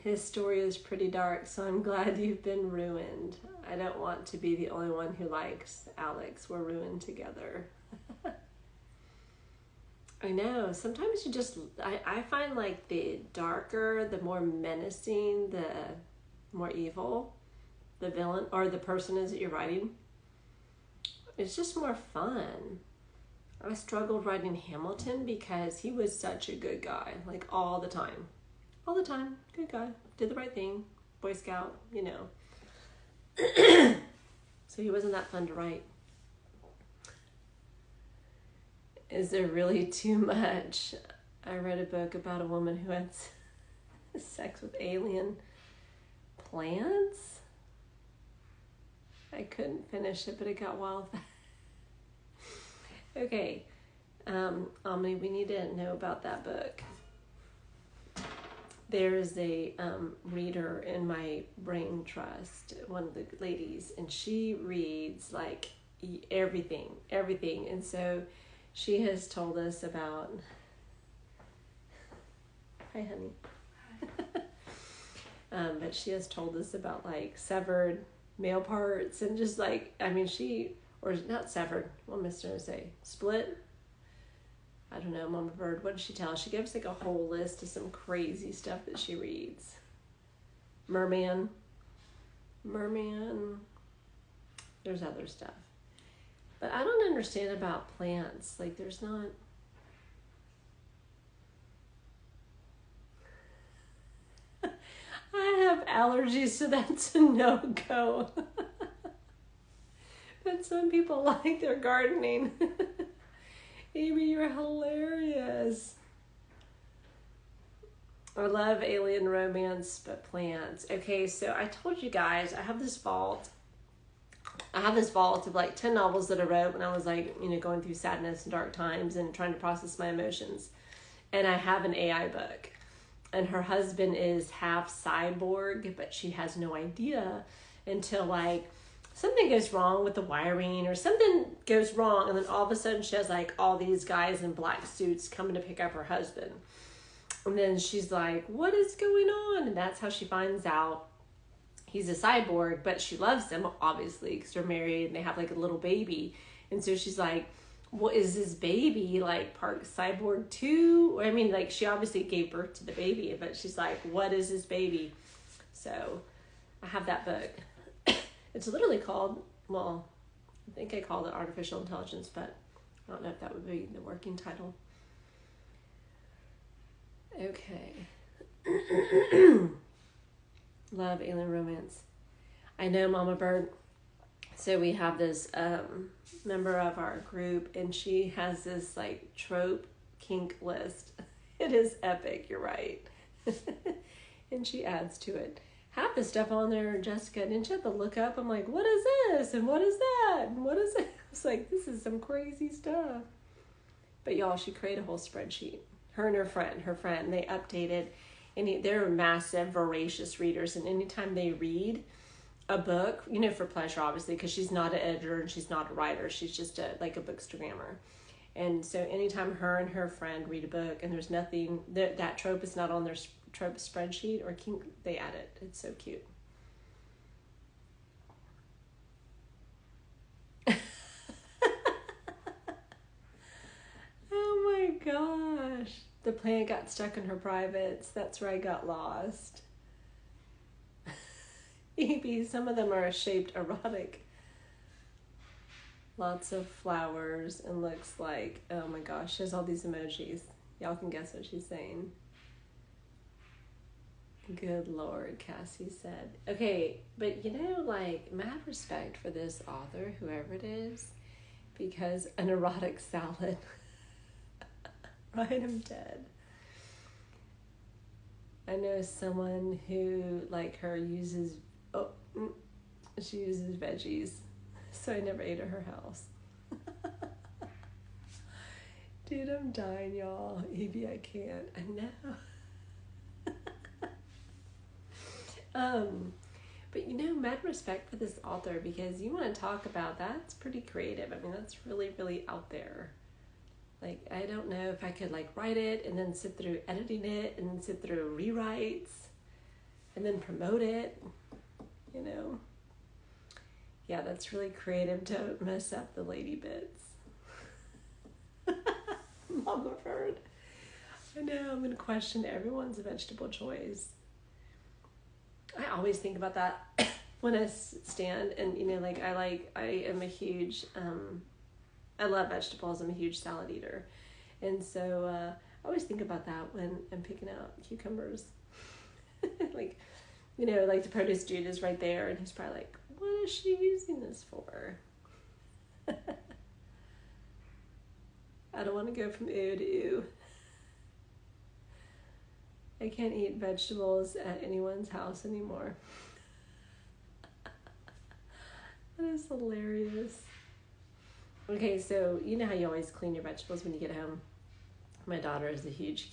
His story is pretty dark, so I'm glad you've been ruined. I don't want to be the only one who likes Alex. We're ruined together. I know. Sometimes you just, I find like the darker, the more menacing, the more evil the villain or the person is that you're writing. It's just more fun. I struggled writing Hamilton because he was such a good guy, like all the time. All the time, good guy, did the right thing, Boy Scout, you know. So he wasn't that fun to write. Is there really too much? I read a book about a woman who had sex with alien plants. I couldn't finish it, but it got wild. Okay, Omni, we need to know about that book. There's a reader in my brain trust, one of the ladies, and she reads like everything. And so she has told us about, hi honey. But she has told us about like severed male parts and just like, I mean, or not severed, what am I trying to say? Split? I don't know, Mama Bird, what did she tell us? She gave us like a whole list of some crazy stuff that she reads. Merman. There's other stuff. But I don't understand about plants. Like there's not... I have allergies, so that's a no-go. But some people like their gardening. Amy, you're hilarious. I love alien romance, but plants. Okay, so I told you guys, I have this vault of like 10 novels that I wrote when I was like, you know, going through sadness and dark times and trying to process my emotions. And I have an AI book. And her husband is half cyborg, but she has no idea until like something goes wrong with the wiring or something goes wrong. And then all of a sudden she has like all these guys in black suits coming to pick up her husband. And then she's like, what is going on? And that's how she finds out he's a cyborg, but she loves him, obviously, because they're married and they have like a little baby. And so she's like, what is this baby, like part cyborg too? I mean, like she obviously gave birth to the baby, but she's like, what is this baby? So I have that book. It's literally called, well, I think I called it Artificial Intelligence, but I don't know if that would be the working title. Okay. Love alien romance. I know, Mama Bird. So we have this member of our group, and she has this like trope kink list. It is epic, you're right. And she adds to it. Half the stuff on there, Jessica, didn't you have to look up? I'm like, what is this? And what is that? And what is it? It's like, this is some crazy stuff. But y'all, she created a whole spreadsheet. Her and her friend, they updated. they're massive, voracious readers. And anytime they read a book, for pleasure, obviously, because she's not an editor and she's not a writer. She's just a bookstagrammer. And so anytime her and her friend read a book and there's nothing, that trope is not on their trope spreadsheet or they add it. It's so cute. Oh my gosh. The plant got stuck in her privates. That's where I got lost. Maybe some of them are shaped erotic. Lots of flowers and looks like, oh my gosh, there's all these emojis. Y'all can guess what she's saying. Good Lord, Cassie said. Okay, but mad respect for this author, whoever it is, because an erotic salad. Right, I'm dead. I know someone who, like her, she uses veggies, so I never ate at her house. Dude, I'm dying, y'all. Evie, I can't. I know. But mad respect for this author, because you want to talk about that's pretty creative. I mean, that's really, really out there. Like, I don't know if I could write it and then sit through editing it and then sit through rewrites and then promote it, Yeah, that's really creative to mess up the lady bits. Mama bird. I know, I'm going to question everyone's vegetable choice. I always think about that when I stand and, I am a huge, I love vegetables. I'm a huge salad eater. And so I always think about that when I'm picking out cucumbers. The produce dude is right there and he's probably like, what is she using this for? I don't want to go from ew to ew. I can't eat vegetables at anyone's house anymore. That is hilarious. Okay, so you know how you always clean your vegetables when you get home? My daughter is a huge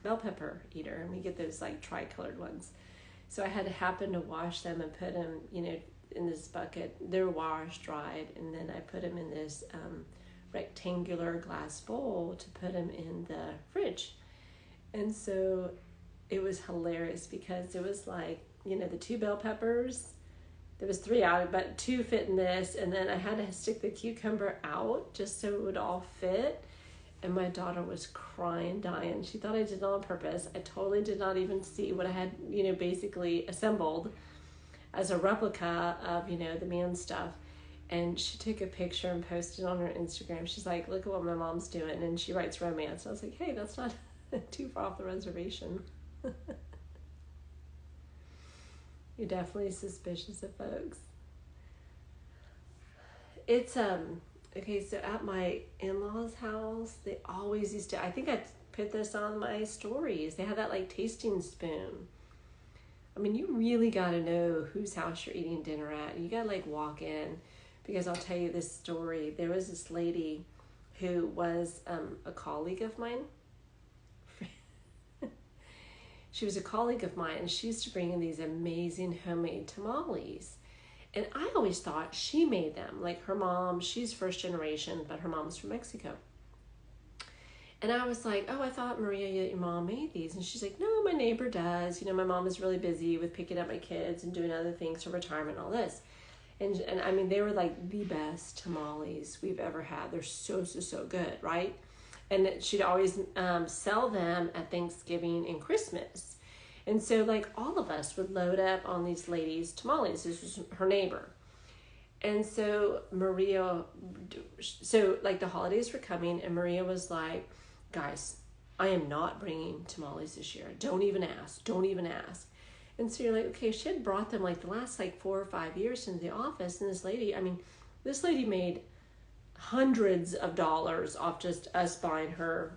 bell pepper eater, and we get those tri-colored ones. So I had to happen to wash them and put them, in this bucket. They're washed, dried, and then I put them in this rectangular glass bowl to put them in the fridge. And so it was hilarious because it was the 2 bell peppers. There was 3 out, but 2 fit in this, and then I had to stick the cucumber out just so it would all fit. And my daughter was crying, dying. She thought I did it on purpose. I totally did not even see what I had, basically assembled as a replica of, the man's stuff. And she took a picture and posted it on her Instagram. She's like, look at what my mom's doing. And she writes romance. I was like, hey, that's not too far off the reservation. You're definitely suspicious of folks. It's, okay, so at my in-laws' house, they always used to, I think I put this on my stories. They had that tasting spoon. I mean, you really got to know whose house you're eating dinner at. You got to walk in, because I'll tell you this story. There was this lady who was a colleague of mine. She was a colleague of mine, and she used to bring in these amazing homemade tamales. And I always thought she made them. Her mom, she's first generation, but her mom's from Mexico. And I was like, oh, I thought, Maria, your mom made these. And she's like, no, my neighbor does. My mom is really busy with picking up my kids and doing other things for retirement and all this. And I mean, they were the best tamales we've ever had. They're so, so, so good, right? And she'd always sell them at Thanksgiving and Christmas. And so all of us would load up on these ladies' tamales. This was her neighbor. And so Maria, the holidays were coming, and Maria was like, guys, I am not bringing tamales this year. Don't even ask. Don't even ask. And so you're like, okay, she had brought them the last 4 or 5 years into the office. And this lady made hundreds of dollars off just us buying her,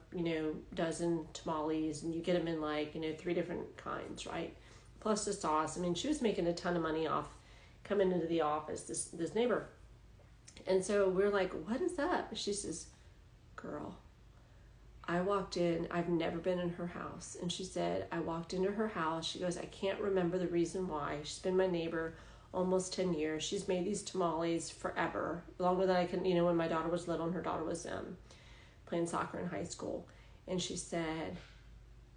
dozen tamales, and you get them in 3 different kinds, right? Plus the sauce. I mean, she was making a ton of money off coming into the office, this neighbor. And so we're like, what is up? She says, girl, I walked in, I've never been in her house. And she said, I walked into her house. She goes, I can't remember the reason why. She's been my neighbor almost 10 years. She's made these tamales forever, longer than I can, when my daughter was little and her daughter was playing soccer in high school. And she said,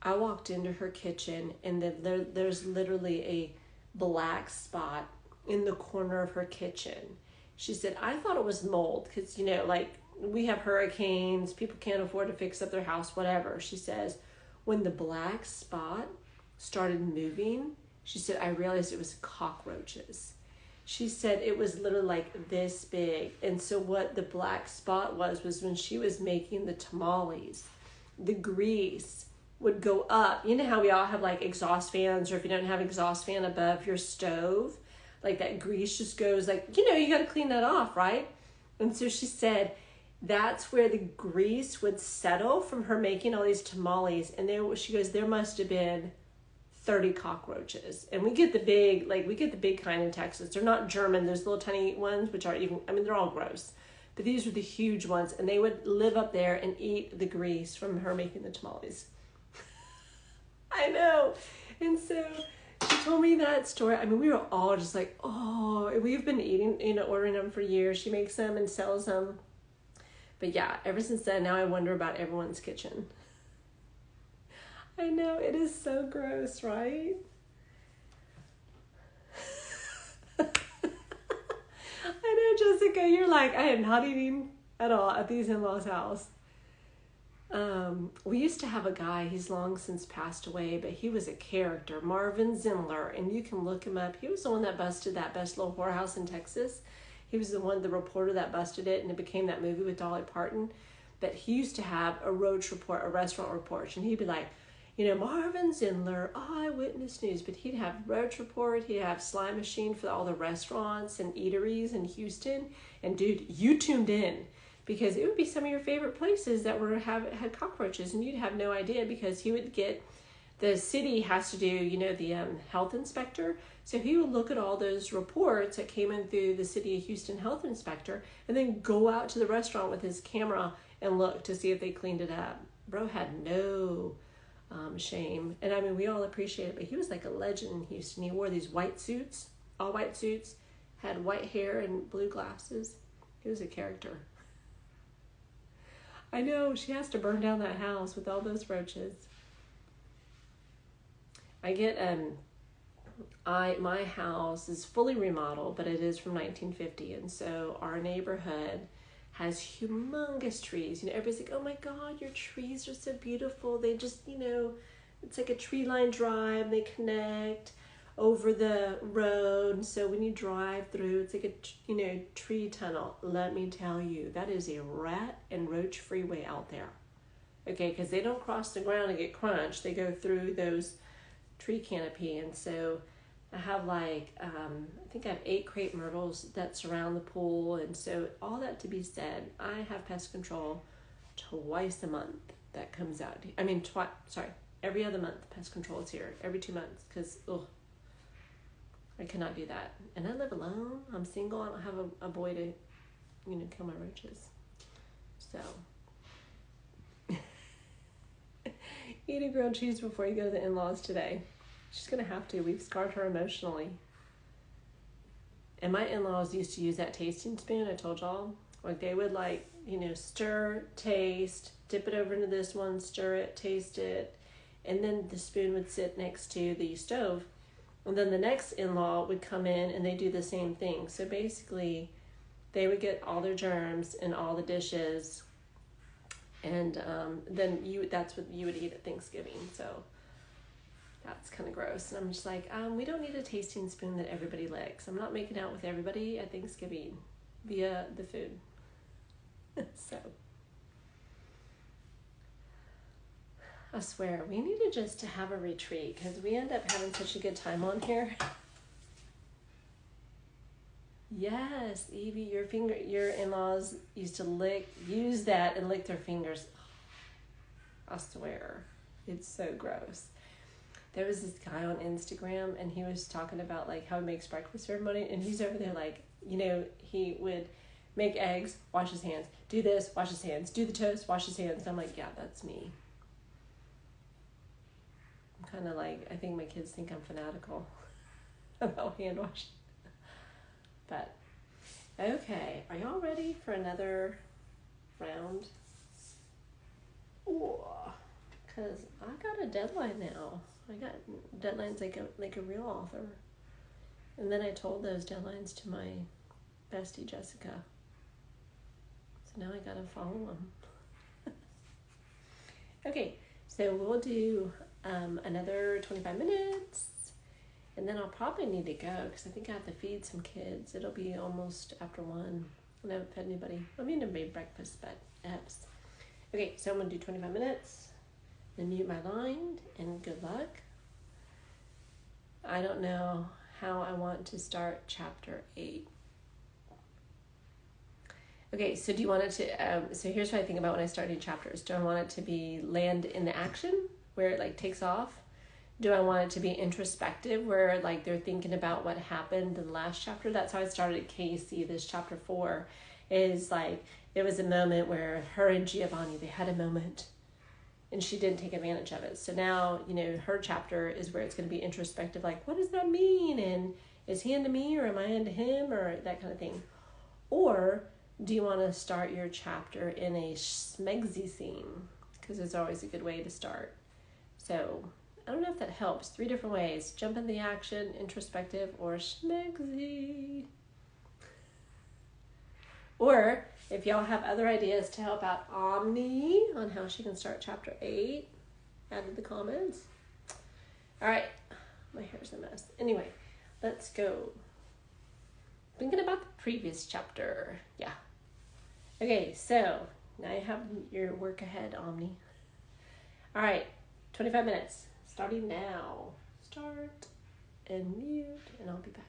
I walked into her kitchen and there's literally a black spot in the corner of her kitchen. She said, I thought it was mold because, we have hurricanes, people can't afford to fix up their house, whatever. She says, when the black spot started moving, she said, I realized it was cockroaches. She said it was literally like this big. And so what the black spot was when she was making the tamales, the grease would go up. You know how we all have like exhaust fans, or if you don't have exhaust fan above your stove, like that grease just goes like, you got to clean that off, right? And so she said that's where the grease would settle from her making all these tamales. And she goes, there must have been 30 cockroaches. And we get the big kind in Texas. They're not German. There's little tiny ones, which are they're all gross. But these were the huge ones. And they would live up there and eat the grease from her making the tamales. I know. And so she told me that story. We were all just like, oh, we've been eating, ordering them for years. She makes them and sells them. But yeah, ever since then, now I wonder about everyone's kitchen. I know, it is so gross, right? I know, Jessica, you're like, I am not eating at all at these in-laws' house. We used to have a guy, he's long since passed away, but he was a character, Marvin Zimler, and you can look him up. He was the one that busted that Best Little Whorehouse in Texas. He was the reporter that busted it, and it became that movie with Dolly Parton. But he used to have a roach report, a restaurant report, and he'd be like, Marvin Zimler, Eyewitness News. But he'd have roach report, he'd have slime machine for all the restaurants and eateries in Houston. And dude, you tuned in because it would be some of your favorite places that had cockroaches, and you'd have no idea because he would get, the city has to do, the health inspector. So he would look at all those reports that came in through the city of Houston health inspector and then go out to the restaurant with his camera and look to see if they cleaned it up. Bro had no shame. And we all appreciate it, but he was like a legend in Houston. He wore these white suits, all white suits, had white hair and blue glasses. He was a character. I know, she has to burn down that house with all those roaches. I get, my house is fully remodeled, but it is from 1950. And so our neighborhood has humongous trees. Everybody's like, oh my God, your trees are so beautiful. They just, it's like a tree line drive. And they connect over the road. And so when you drive through, it's like a, tree tunnel. Let me tell you, that is a rat and roach freeway out there. Okay, because they don't cross the ground and get crunched. They go through those tree canopy. And so I have I think I have 8 crepe myrtles that surround the pool. And so all that to be said, I have pest control twice a month that comes out. Every other month pest control is here, every 2 months, because I cannot do that. And I live alone, I'm single, I don't have a boy to, kill my roaches. So, eat a grilled cheese before you go to the in-laws today. She's going to have to. We've scarred her emotionally. And my in-laws used to use that tasting spoon I told y'all. They would stir, taste, dip it over into this one, stir it, taste it. And then the spoon would sit next to the stove. And then the next in-law would come in and they do the same thing. So basically, they would get all their germs in all the dishes. And then that's what you would eat at Thanksgiving. So that's kind of gross. And I'm just like, we don't need a tasting spoon that everybody licks. I'm not making out with everybody at Thanksgiving via the food. So, I swear, we need to have a retreat because we end up having such a good time on here. Yes, Evie, your in-laws used to use that and lick their fingers. I swear, it's so gross. There was this guy on Instagram and he was talking about how he makes breakfast for everybody, and he's over there he would make eggs, wash his hands, do this, wash his hands, do the toast, wash his hands. I'm like, yeah, that's me. I'm kind of like, I think my kids think I'm fanatical about hand washing. But, okay, are y'all ready for another round? Because I got a deadline now. I got deadlines like a real author. And then I told those deadlines to my bestie Jessica. So now I gotta follow them. Okay, so we'll do another 25 minutes. And then I'll probably need to go because I think I have to feed some kids. It'll be almost after 1. I haven't fed anybody. I mean, I made breakfast, but apps. Okay, so I'm going to do 25 minutes. Then mute my line, and good luck. I don't know how I want to start chapter 8. Okay, so do you want it to, so here's what I think about when I start new chapters. Do I want it to be land in the action, where it like takes off? Do I want it to be introspective, where like they're thinking about what happened in the last chapter? That's how I started Casey. This chapter 4 is like, there was a moment where her and Giovanni, they had a moment and she didn't take advantage of it. So now, you know, her chapter is where it's going to be introspective, like, what does that mean? And is he into me or am I into him, or that kind of thing? Or do you want to start your chapter in a schmegsy scene? Because it's always a good way to start. So I don't know if that helps. 3 different ways: jump in the action, introspective, or schmegsy. Or if y'all have other ideas to help out Omni on how she can start chapter 8, add in the comments. All right, my hair's a mess. Anyway, let's go. Thinking about the previous chapter. Yeah. Okay, so now you have your work ahead, Omni. All right, 25 minutes. Starting now. Start and mute, and I'll be back.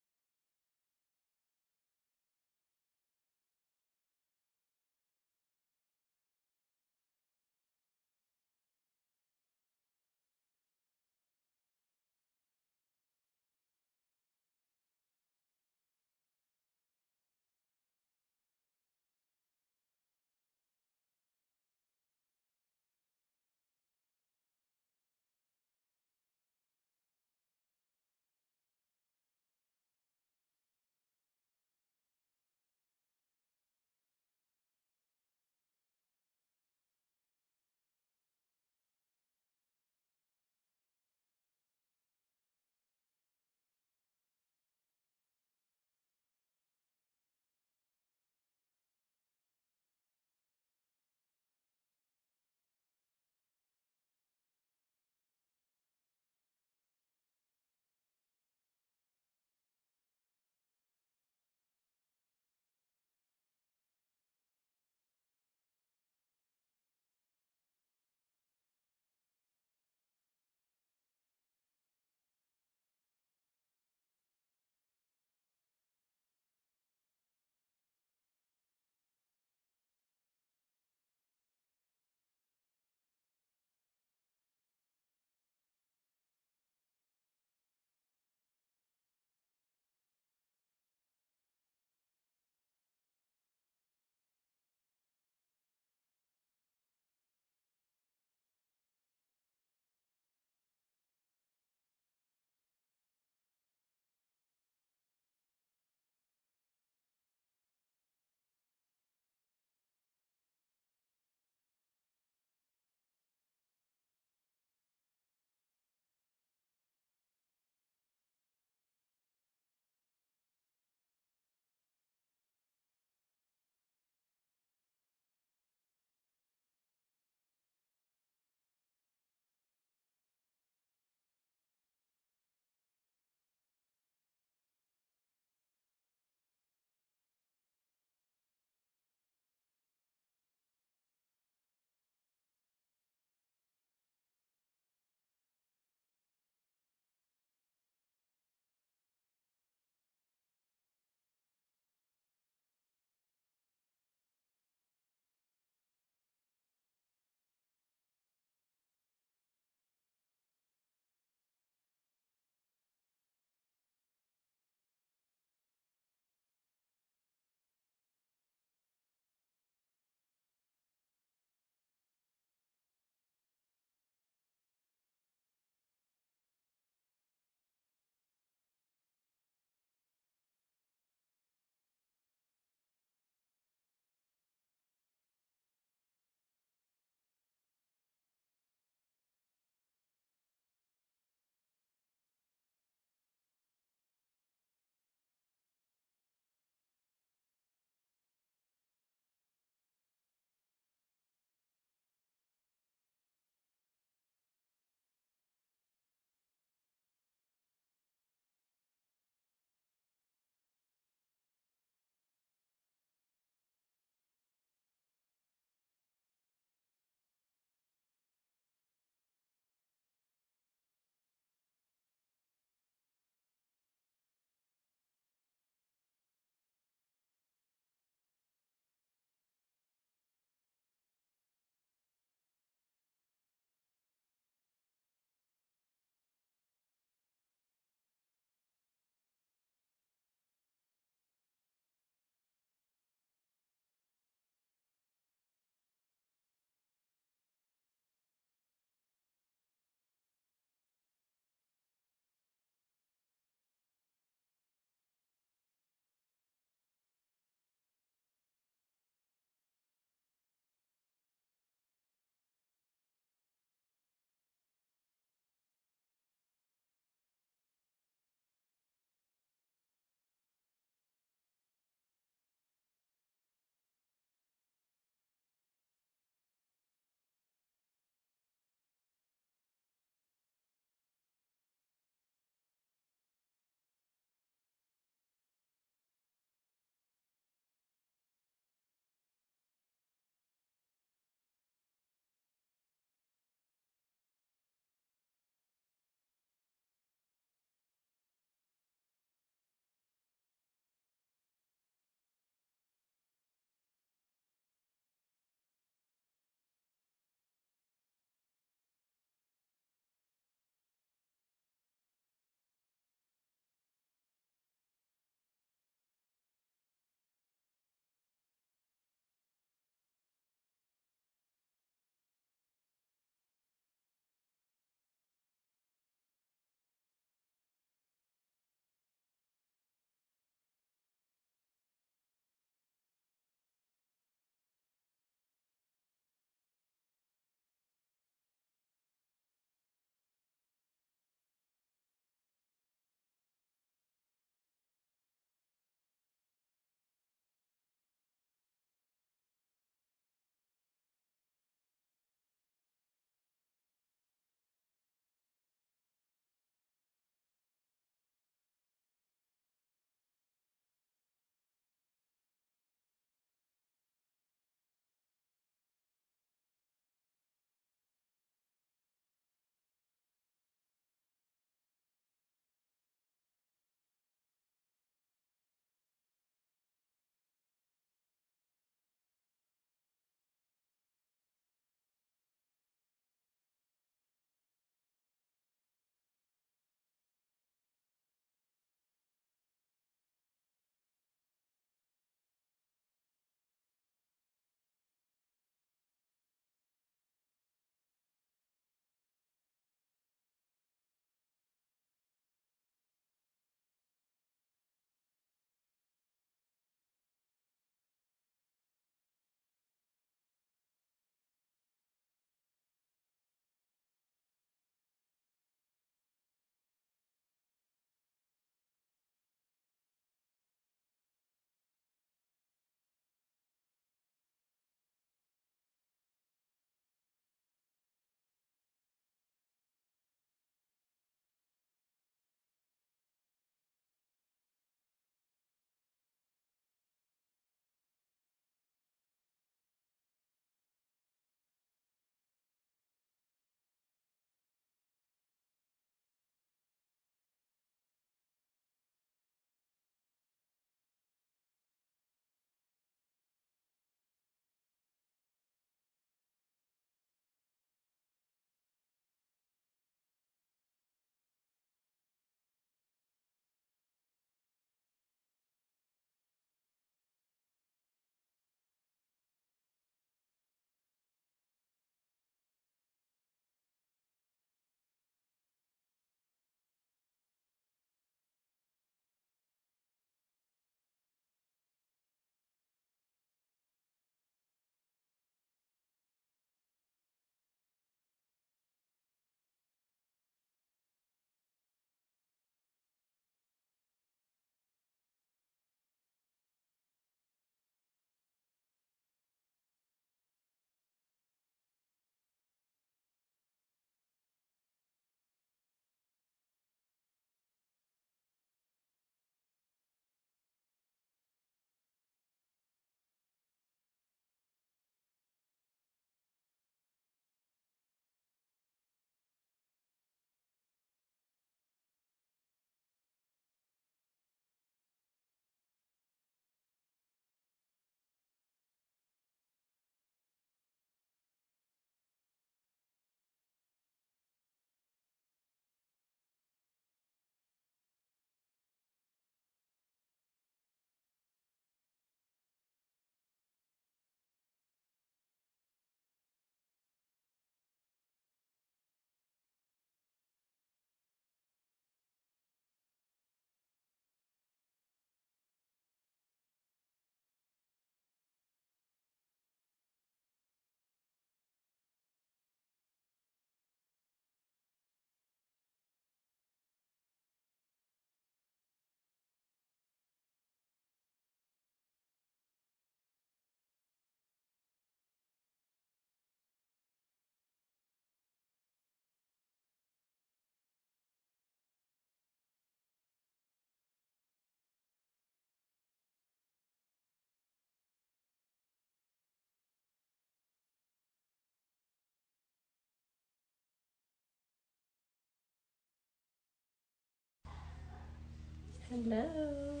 Hello.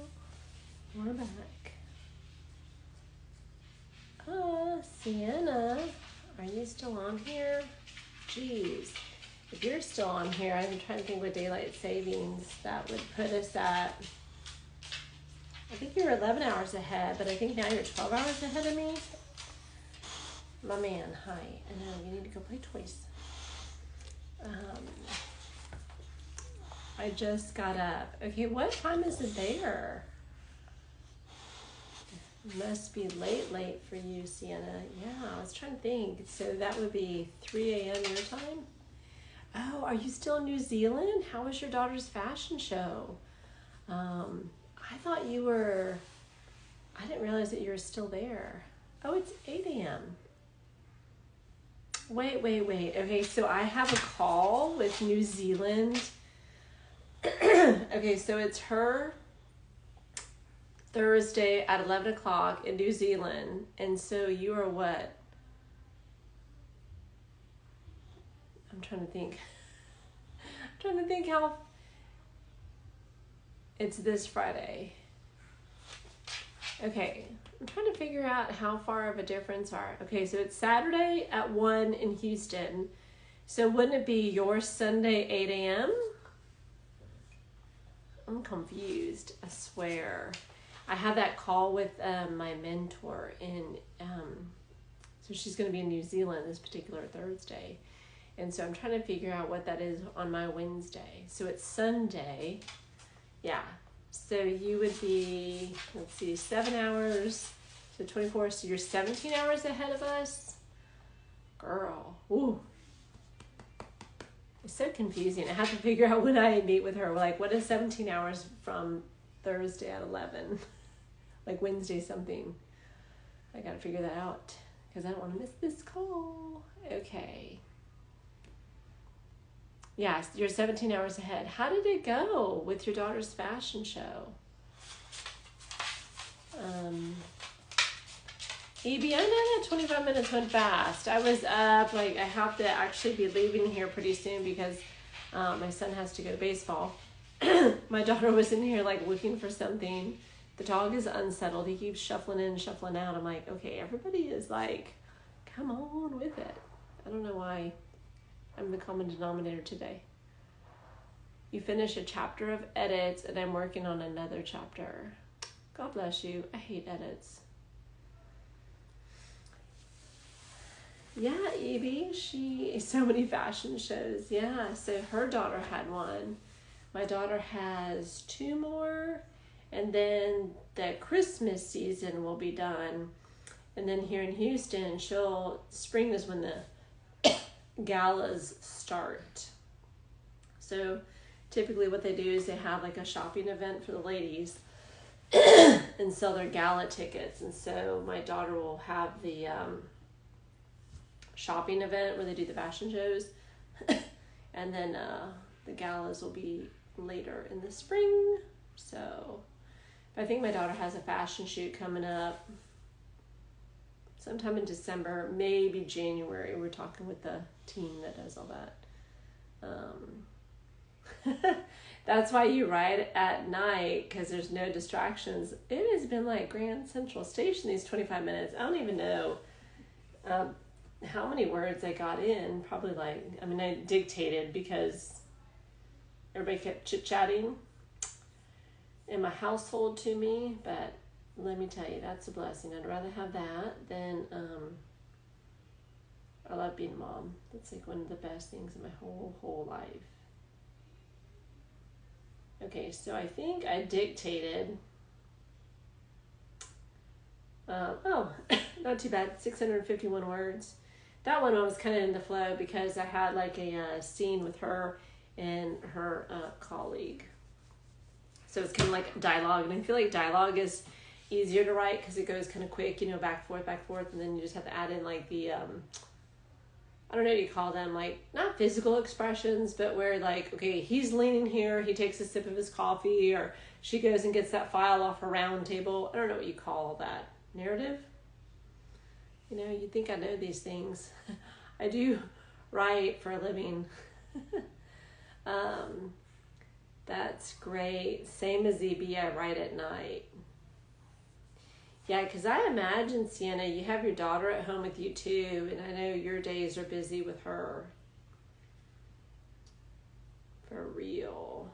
We're back. Sienna, are you still on here? Jeez. If you're still on here, I'm trying to think what daylight savings that would put us at. I think you were 11 hours ahead, but I think now you're 12 hours ahead of me. My man, hi. I know, you need to go play toys. I just got up. Okay, what time is it there? Must be late for you, Sienna. Yeah, I was trying to think. So that would be 3 a.m. your time? Oh, are you still in New Zealand? How was your daughter's fashion show? I thought you were... I didn't realize that you were still there. Oh, it's 8 a.m. Wait. Okay, so I have a call with New Zealand. Okay, so it's her Thursday at 11 o'clock in New Zealand. And so you are what? I'm trying to think how... It's this Friday. Okay, I'm trying to figure out how far of a difference are. Okay, so it's Saturday at 1 in Houston. So wouldn't it be your Sunday 8 a.m.? I'm confused, I swear. I have that call with my mentor so she's going to be in New Zealand this particular Thursday. And so I'm trying to figure out what that is on my Wednesday. So it's Sunday. Yeah. So you would be, let's see, 7 hours, so 24, so you're 17 hours ahead of us? Girl, ooh. It's so confusing. I have to figure out when I meet with her. Like, what is 17 hours from Thursday at 11? Like Wednesday something. I gotta figure that out because I don't want to miss this call. Okay. Yes, you're 17 hours ahead. How did it go with your daughter's fashion show? EB, I know that 25 minutes went fast. I was up, I have to actually be leaving here pretty soon because my son has to go to baseball. My daughter was in here, looking for something. The dog is unsettled. He keeps shuffling in and shuffling out. I'm like, okay, everybody is come on with it. I don't know why I'm the common denominator today. You finish a chapter of edits and I'm working on another chapter. God bless you. I hate edits. Yeah, Evie, so many fashion shows. Yeah, so her daughter had one. My daughter has 2 more. And then the Christmas season will be done. And then here in Houston, spring is when the galas start. So typically what they do is they have a shopping event for the ladies and sell their gala tickets. And so my daughter will have the shopping event where they do the fashion shows. And then the galas will be later in the spring. So I think my daughter has a fashion shoot coming up sometime in December, maybe January. We're talking with the team that does all that. That's why you ride at night, because there's no distractions. It has been like Grand Central Station these 25 minutes. I don't even know how many words I got in. Probably I dictated because everybody kept chit-chatting in my household to me, but let me tell you, that's a blessing. I'd rather have that than I love being a mom. That's one of the best things in my whole life. Okay, so I think I dictated not too bad, 651 words. That one I was kind of in the flow because I had a scene with her and her colleague. So it's kind of like dialogue, and I feel like dialogue is easier to write because it goes kind of quick, back and forth, and then you just have to add in the, I don't know what you call them, not physical expressions, but where okay, he's leaning here, he takes a sip of his coffee, or she goes and gets that file off her round table. I don't know what you call that. Narrative? You'd think I know these things. I do write for a living. That's great. Same as EB, I write at night. Yeah, because I imagine, Sienna, you have your daughter at home with you too, and I know your days are busy with her. For real.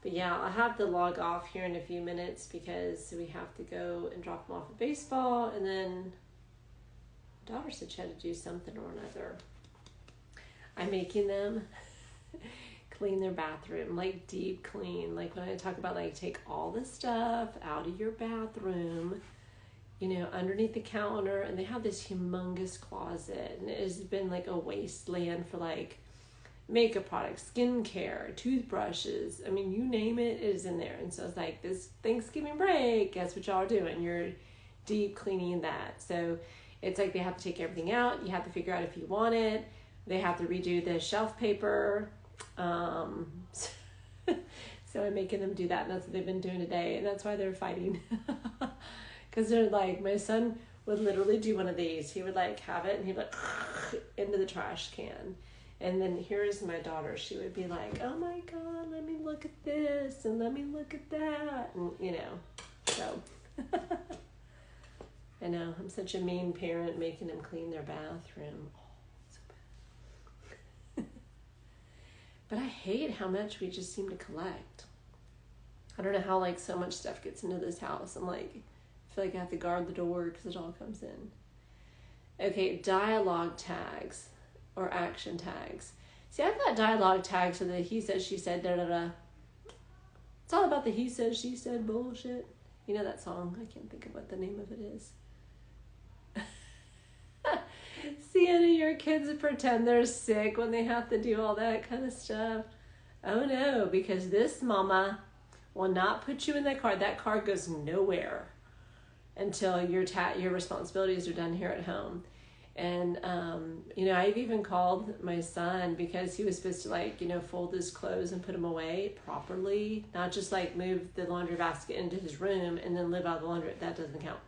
But yeah, I'll have to log off here in a few minutes because we have to go and drop them off at baseball, and then my daughter said she had to do something or another. I'm making them clean their bathroom, like deep clean. Like when I talk about like take all the stuff out of your bathroom, you know, underneath the counter, and they have this humongous closet, and it has been like a wasteland for like makeup products, skincare, toothbrushes. I mean, you name it, it is in there. And so it's like this Thanksgiving break, guess what y'all are doing? You're deep cleaning that. So it's like they have to take everything out. You have to figure out if you want it. They have to redo the shelf paper. So I'm making them do that, and that's what they've been doing today, and that's why they're fighting. Because they're like, my son would literally do one of these. He would like have it, and he'd like into the trash can. And then here's my daughter. She would be like, oh my God, let me look at this, and let me look at that, and you know, so. I know, I'm such a mean parent making them clean their bathroom. But I hate how much we just seem to collect. I don't know how like so much stuff gets into this house. I'm like, I feel like I have to guard the door because it all comes in. Okay, dialogue tags or action tags. See, I thought dialogue tags are the he said, she said, da da da. It's all about the he said, she said bullshit. You know that song? I can't think of what the name of it is. Sienna, your kids pretend they're sick when they have to do all that kind of stuff. Oh no, because this mama will not put you in that car. That car goes nowhere until your responsibilities are done here at home. And, you know, I've even called my son because he was supposed to like, you know, fold his clothes and put them away properly. Not just like move the laundry basket into his room and then live out the laundry. That doesn't count.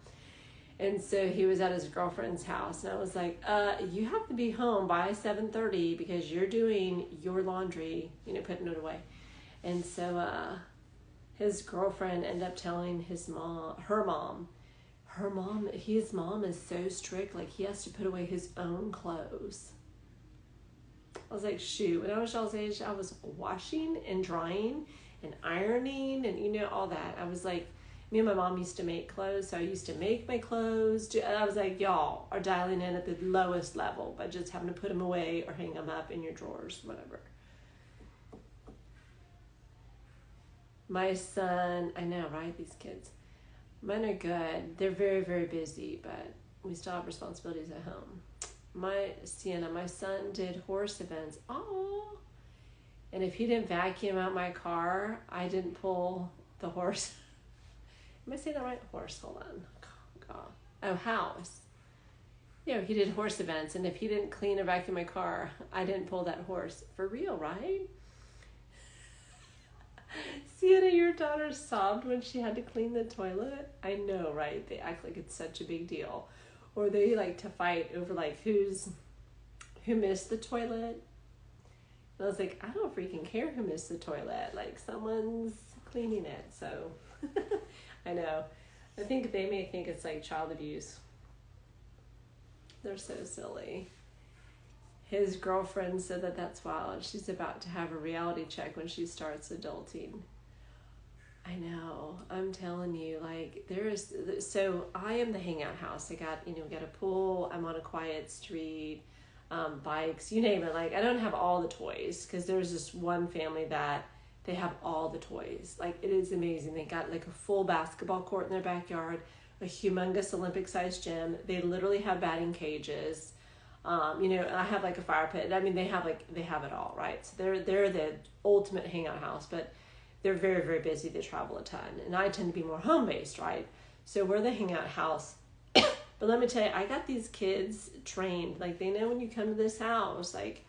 And so he was at his girlfriend's house, and I was like, you have to be home by 7:30 because you're doing your laundry, you know, putting it away. And so his girlfriend ended up telling his mom, his mom is so strict, like he has to put away his own clothes. I was like, shoot, when I was y'all's age, I was washing and drying and ironing and, you know, all that. I was like, me and my mom used to make clothes, so I used to make my clothes. I was like, y'all are dialing in at the lowest level by just having to put them away or hang them up in your drawers, whatever. My son, I know, right? These kids. Mine are good. They're very, very busy, but we still have responsibilities at home. My son did horse events. Oh, and if he didn't vacuum out my car, I didn't pull the horse. Am I saying that right? Horse, hold on. Oh, house. You know, he did horse events, and if he didn't clean or vacuum my car, I didn't pull that horse. For real, right? Sienna, your daughter sobbed when she had to clean the toilet. I know, right? They act like it's such a big deal. Or they like to fight over like who missed the toilet. And I was like, I don't freaking care who missed the toilet. Like someone's cleaning it, so... I know. I think they may think it's like child abuse. They're so silly. His girlfriend said that that's wild. She's about to have a reality check when she starts adulting. I know. I'm telling you, like, so I am the hangout house. I got a pool. I'm on a quiet street, bikes, you name it. Like, I don't have all the toys because there's this one family that they have all the toys. Like, it is amazing. They got like a full basketball court in their backyard, a humongous Olympic-sized gym. They literally have batting cages. You know, I have like a fire pit. I mean, they have it all, right? So they're the ultimate hangout house, but they're very, very busy. They travel a ton. And I tend to be more home-based, right? So we're the hangout house. But let me tell you, I got these kids trained. Like, they know when you come to this house, like,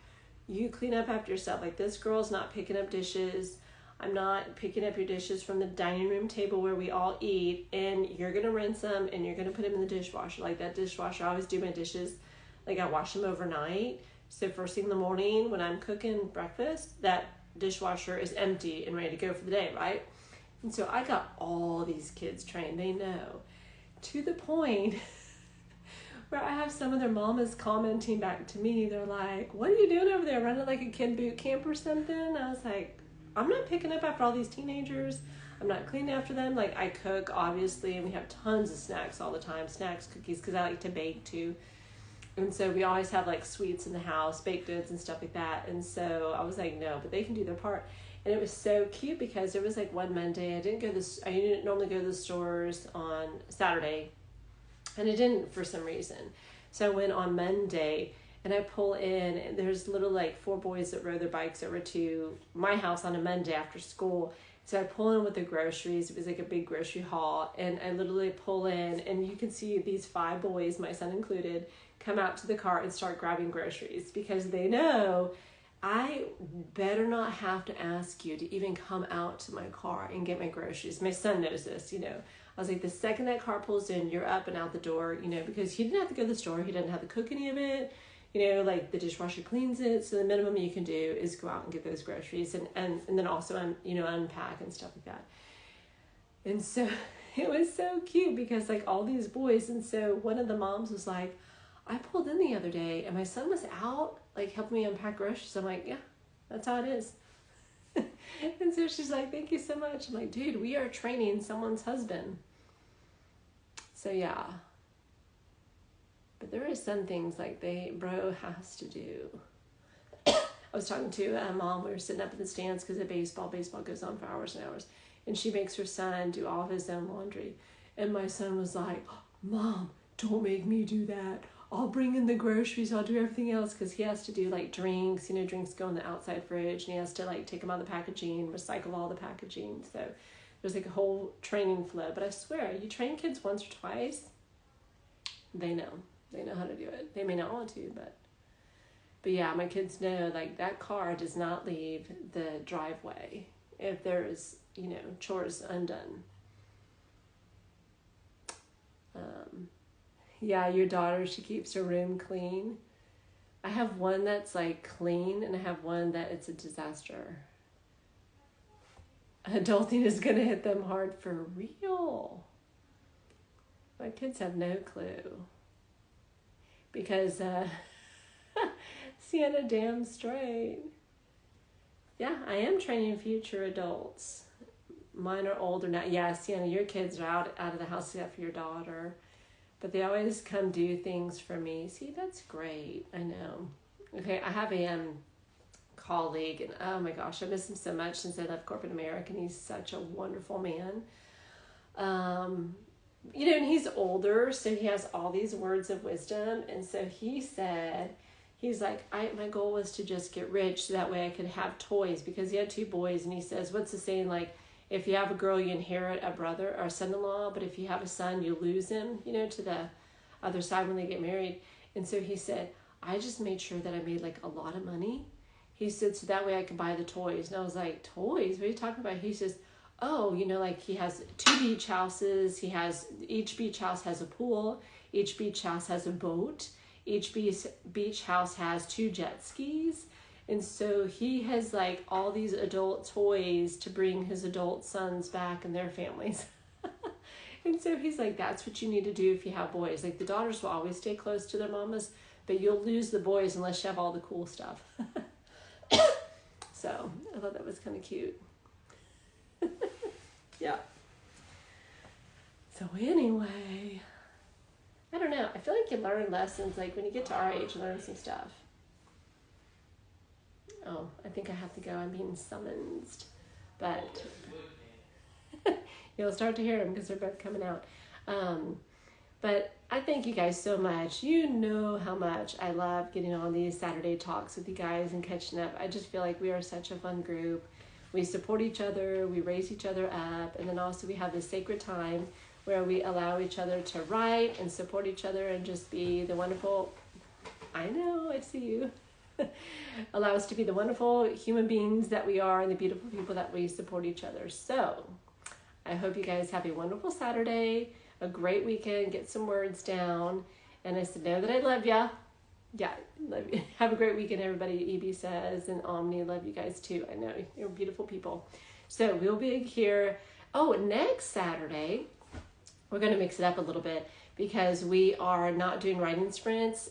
you clean up after yourself. Like, this girl's not picking up dishes. I'm not picking up your dishes from the dining room table where we all eat, and you're going to rinse them, and you're going to put them in the dishwasher. Like, that dishwasher, I always do my dishes. Like, I wash them overnight. So first thing in the morning when I'm cooking breakfast, that dishwasher is empty and ready to go for the day, right? And so I got all these kids trained. They know, to the point where I have some of their mamas commenting back to me. They're like, what are you doing over there, running like a kid boot camp or something? I was like, I'm not picking up after all these teenagers. I'm not cleaning after them. Like, I cook, obviously, and we have tons of snacks all the time. Snacks, cookies, because I like to bake too. And so we always have like sweets in the house, baked goods and stuff like that. And so I was like, no, but they can do their part. And it was so cute because there was like one Monday, I didn't normally go to the stores on Saturday, and I didn't for some reason. So I went on Monday, and I pull in, and there's little like 4 boys that rode their bikes over to my house on a Monday after school. So I pull in with the groceries. It was like a big grocery haul, and I literally pull in, and you can see these 5 boys, my son included, come out to the car and start grabbing groceries because they know I better not have to ask you to even come out to my car and get my groceries. My son knows this, you know. I was like, the second that car pulls in, you're up and out the door, you know, because he didn't have to go to the store. He didn't have to cook any of it. You know, like the dishwasher cleans it. So the minimum you can do is go out and get those groceries and then also, unpack and stuff like that. And so it was so cute because like all these boys. And so one of the moms was like, I pulled in the other day and my son was out like helping me unpack groceries. I'm like, yeah, that's how it is. And so she's like, thank you so much. I'm like, dude, we are training someone's husband. So yeah. But there are some things like bro has to do. I was talking to a mom. We were sitting up in the stands because of baseball. Baseball goes on for hours and hours. And she makes her son do all of his own laundry. And my son was like, Mom, don't make me do that. I'll bring in the groceries. I'll do everything else. Because he has to do like drinks. You know, drinks go in the outside fridge. And he has to like take them out of the packaging, recycle all the packaging. So there's like a whole training flow. But I swear, you train kids once or twice, they know. They know how to do it. They may not want to, but yeah, my kids know like that car does not leave the driveway if there's, chores undone. Yeah, your daughter, she keeps her room clean. I have one that's like clean and I have one that it's a disaster. Adulting is going to hit them hard for real. My kids have no clue. Because Sienna damn straight. Yeah, I am training future adults. Mine are older now. Yeah, Sienna, your kids are out of the house except for your daughter. But they always come do things for me. See, that's great. I know. Okay, I have a colleague, and oh my gosh, I miss him so much since I left corporate America, and he's such a wonderful man. And he's older, so he has all these words of wisdom. And so he said, he's like, my goal was to just get rich so that way I could have toys, because he had 2 boys. And he says, what's the saying? Like, if you have a girl, you inherit a brother or a son-in-law, but if you have a son, you lose him, to the other side when they get married. And so he said, I just made sure that I made like a lot of money. He said, so that way I could buy the toys. And I was like, toys? What are you talking about? He says, oh, like he has 2 beach houses. Each beach house has a pool. Each beach house has a boat. Each beach house has 2 jet skis. And so he has like all these adult toys to bring his adult sons back and their families. And so he's like, that's what you need to do if you have boys. Like the daughters will always stay close to their mamas, but you'll lose the boys unless you have all the cool stuff. So I thought that was kind of cute. Yeah. So anyway, I don't know. I feel like you learn lessons. Like when you get to our age, you learn some stuff. Oh, I think I have to go. I'm being summoned. But you'll start to hear them because they're both coming out. But I thank you guys so much. You know how much I love getting on these Saturday talks with you guys and catching up. I just feel like we are such a fun group. We support each other, we raise each other up, and then also we have this sacred time where we allow each other to write and support each other and just be the wonderful, I know, I see you, allow us to be the wonderful human beings that we are and the beautiful people that we support each other. So I hope you guys have a wonderful Saturday, a great weekend, get some words down, and I said, know that I love ya. yeah, love you. Have a great weekend, everybody. EB says, and Omni, love you guys too. I know you're beautiful people. So we'll be here. Oh, next Saturday, we're going to mix it up a little bit because we are not doing writing sprints.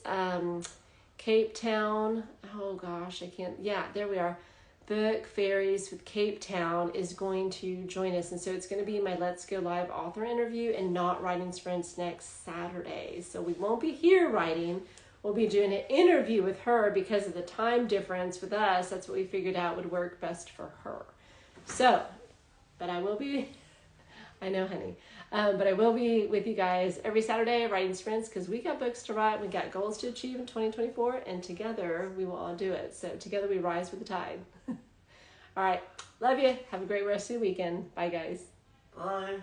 Cape Town, oh gosh, I can't, yeah, there we are. Book Fairies with Cape Town is going to join us. And so it's going to be my Let's Go Live author interview and not writing sprints next Saturday. So we won't be here writing. We'll be doing an interview with her because of the time difference with us. That's what we figured out would work best for her. So, but I will be, I know, honey. But I will be with you guys every Saturday writing sprints because we got books to write. We got goals to achieve in 2024. And together we will all do it. So together we rise with the tide. All right. Love you. Have a great rest of the weekend. Bye, guys. Bye.